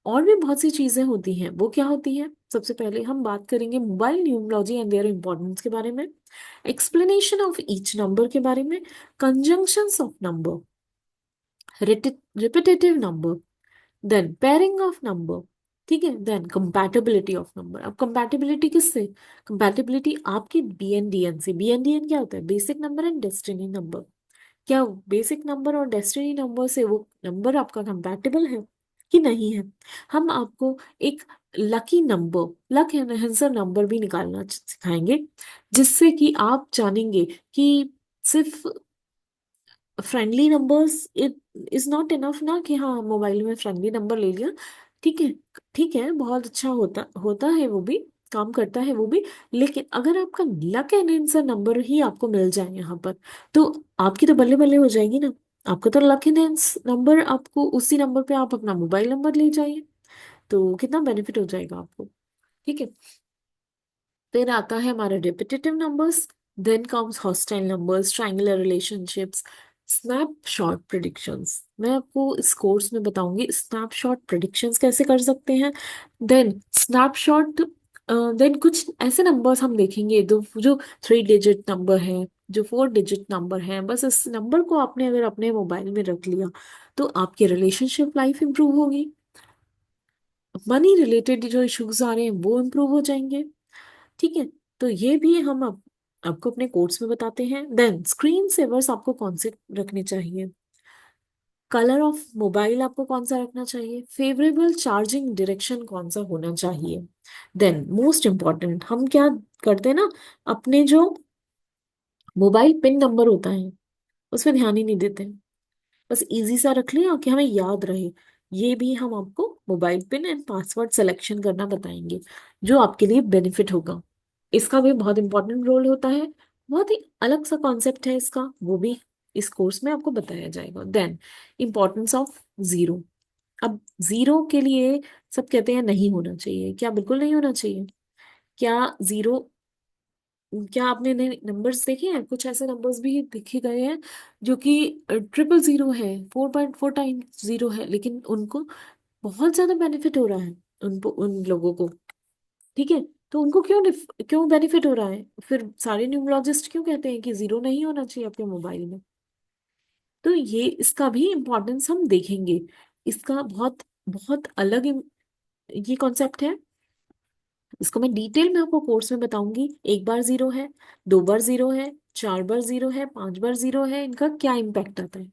और भी बहुत सी चीजें होती हैं। वो क्या होती हैं? सबसे पहले हम बात करेंगे mobile numerology and their importance के बारे में, एक्सप्लेनेशन ऑफ ईच नंबर के बारे में, conjunctions of number, repetitive number, then pairing of number. ठीक है। Then compatibility of number. अब कंपैटिबिलिटी किससे? कंपैटिबिलिटी आपके बीएनडीएन से। बीएनडीएन क्या होता है? Basic number and destiny number. क्या बेसिक नंबर और डेस्टिनी नंबर से वो नंबर आपका कंपैटिबल है कि नहीं है? हम आपको एक lucky number, luck enhancer number भी निकालना सिखाएंगे, जिससे कि आप जानेंगे कि सिर्फ friendly numbers it is not enough ना, कि हाँ मोबाइल में फ्रेंडली नंबर ले लिया, ठीक है, ठीक है, बहुत अच्छा होता होता है वो भी, काम करता है वो भी, लेकिन अगर आपका लक एंड आंसर नंबर ही आपको मिल जाए यहाँ पर, तो आपकी तो बल्ले बल्ले हो जाएगी ना। आपका तो लक एंड आंसर नंबर, आपको उसी नंबर पे आप अपना मोबाइल नंबर ले जाइए, तो कितना बेनिफिट हो जाएगा आपको। ठीक है। फिर आता है हमारा repetitive numbers. Then comes hostile numbers, triangular relationships, snapshot predictions. मैं आपको इस कोर्स में बताऊंगी स्नैपशॉट प्रिडिक्शंस कैसे कर सकते हैं। देन स्नैपशॉट, देन कुछ ऐसे नंबर्स हम देखेंगे दो जो 3 डिजिट नंबर है, जो 4 डिजिट नंबर है, बस इस नंबर को आपने अगर अपने मोबाइल में रख लिया तो आपकी रिलेशनशिप लाइफ इंप्रूव होगी, मनी रिलेटेड जो इश्यूज आ रहे हैं वो इंप्रूव हो जाएंगे। ठीक है। तो ये भी हम आपको अपने कोर्स में बताते हैं। देन स्क्रीन सेवर्स आपको कौन से रखने चाहिए, कलर ऑफ मोबाइल आपको कौन सा रखना चाहिए, फेवरेबल चार्जिंग डायरेक्शन कौन सा होना चाहिए। देन मोस्ट इम्पॉर्टेंट, हम क्या करते हैं ना, अपने जो मोबाइल पिन नंबर होता है उस पर ध्यान ही नहीं देते, बस इजी सा रख लिया कि हमें याद रहे। ये भी हम आपको mobile pin and password selection करना बताएंगे, जो आपके लिए बेनिफिट होगा। इसका भी बहुत इंपॉर्टेंट रोल होता है, बहुत ही अलग सा कॉन्सेप्ट है इसका, वो भी इस कोर्स में आपको बताया जाएगा। Then importance of zero. अब जीरो के लिए सब कहते हैं नहीं होना चाहिए, क्या बिल्कुल नहीं होना चाहिए? क्या जीरो, क्या आपने नंबर्स देखे हैं? कुछ ऐसे नंबर्स भी देखे गए हैं जो कि 000 है, 4.4 टाइम्स जीरो है, लेकिन उनको बहुत ज्यादा बेनिफिट हो रहा है, उन लोगों को। ठीक है। तो उनको क्यों बेनिफिट हो रहा है? फिर सारे न्यूमरोलॉजिस्ट क्यों कहते हैं कि जीरो नहीं होना चाहिए आपके मोबाइल में? तो ये इसका भी इम्पोर्टेंस हम देखेंगे। इसका बहुत बहुत अलग ये कॉन्सेप्ट है। इसको मैं डिटेल में आपको कोर्स में बताऊंगी। एक बार जीरो है, 2 बार जीरो है, 4 बार जीरो है, 5 बार जीरो है, इनका क्या इम्पैक्ट आता है?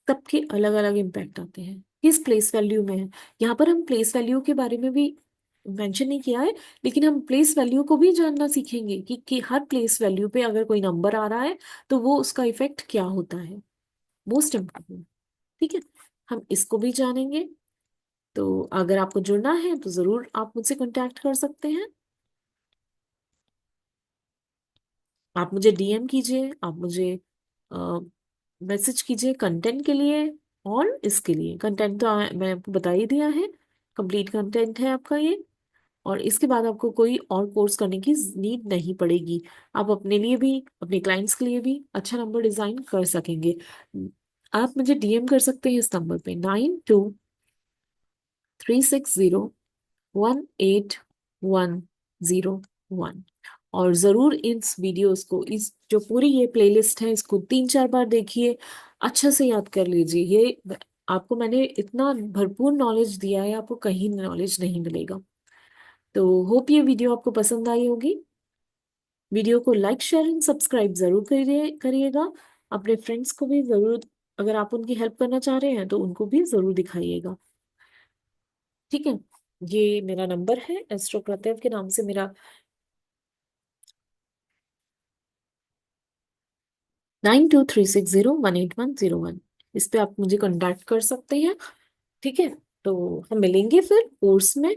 सबके अलग अलग इम्पैक्ट आते हैं, किस प्लेस वैल्यू में है। यहाँ पर हम प्लेस वैल्यू के बारे में भी मेंशन नहीं किया है, लेकिन हम प्लेस वैल्यू को भी जानना सीखेंगे कि हर प्लेस वैल्यू पे अगर कोई नंबर आ रहा है तो वो उसका इफेक्ट क्या होता है, मोस्ट इम्पोर्टेंट। ठीक है। हम इसको भी जानेंगे। तो अगर आपको जुड़ना है तो जरूर आप मुझसे कांटेक्ट कर सकते हैं। आप मुझे डीएम कीजिए, आप मुझे मैसेज कीजिए कंटेंट के लिए। और इसके लिए कंटेंट तो मैं आपको बता ही दिया है, कंप्लीट कंटेंट है आपका ये। और इसके बाद आपको कोई और कोर्स करने की नीड नहीं पड़ेगी। आप अपने लिए भी, अपने क्लाइंट्स के लिए भी अच्छा नंबर डिजाइन कर सकेंगे। आप मुझे डीएम कर सकते हैं इस नंबर पे, 9236018101। और जरूर इस वीडियोस को, इस जो पूरी ये प्लेलिस्ट है इसको 3-4 बार देखिए, अच्छे से याद कर लीजिए। ये आपको मैंने इतना भरपूर नॉलेज दिया है, आपको कहीं नॉलेज नहीं मिलेगा। तो होप ये वीडियो आपको पसंद आई होगी। वीडियो को लाइक शेयर एंड सब्सक्राइब जरूर करिएगा। अपने फ्रेंड्स को भी जरूर, अगर आप उनकी हेल्प करना चाह रहे हैं तो उनको भी जरूर दिखाइएगा। ठीक है। ये मेरा नंबर है, एस्ट्रो प्रत्यय के नाम से मेरा, 9236018101। इस पे आप मुझे कांटेक्ट कर सकते हैं। ठीक है। तो हम मिलेंगे फिर कोर्स में।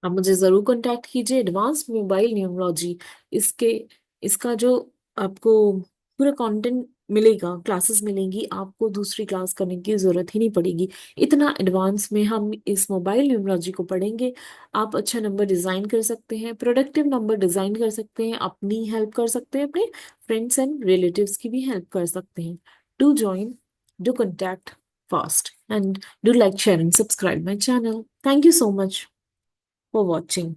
आप मुझे जरूर कांटेक्ट कीजिए। एडवांस मोबाइल न्यूमरोलॉजी, इसके इसका जो आपको पूरा कंटेंट मिलेगा, क्लासेस मिलेंगी, आपको दूसरी क्लास करने की जरूरत ही नहीं पड़ेगी। इतना एडवांस में हम इस मोबाइल न्यूमरोलॉजी को पढ़ेंगे। आप अच्छा नंबर डिजाइन कर सकते हैं, प्रोडक्टिव नंबर डिजाइन कर सकते हैं, अपनी हेल्प कर सकते हैं, अपने फ्रेंड्स एंड रिलेटिव्स की भी हेल्प कर सकते हैं। Do join, do contact fast, and do like, share and subscribe my channel. Thank you so much for watching.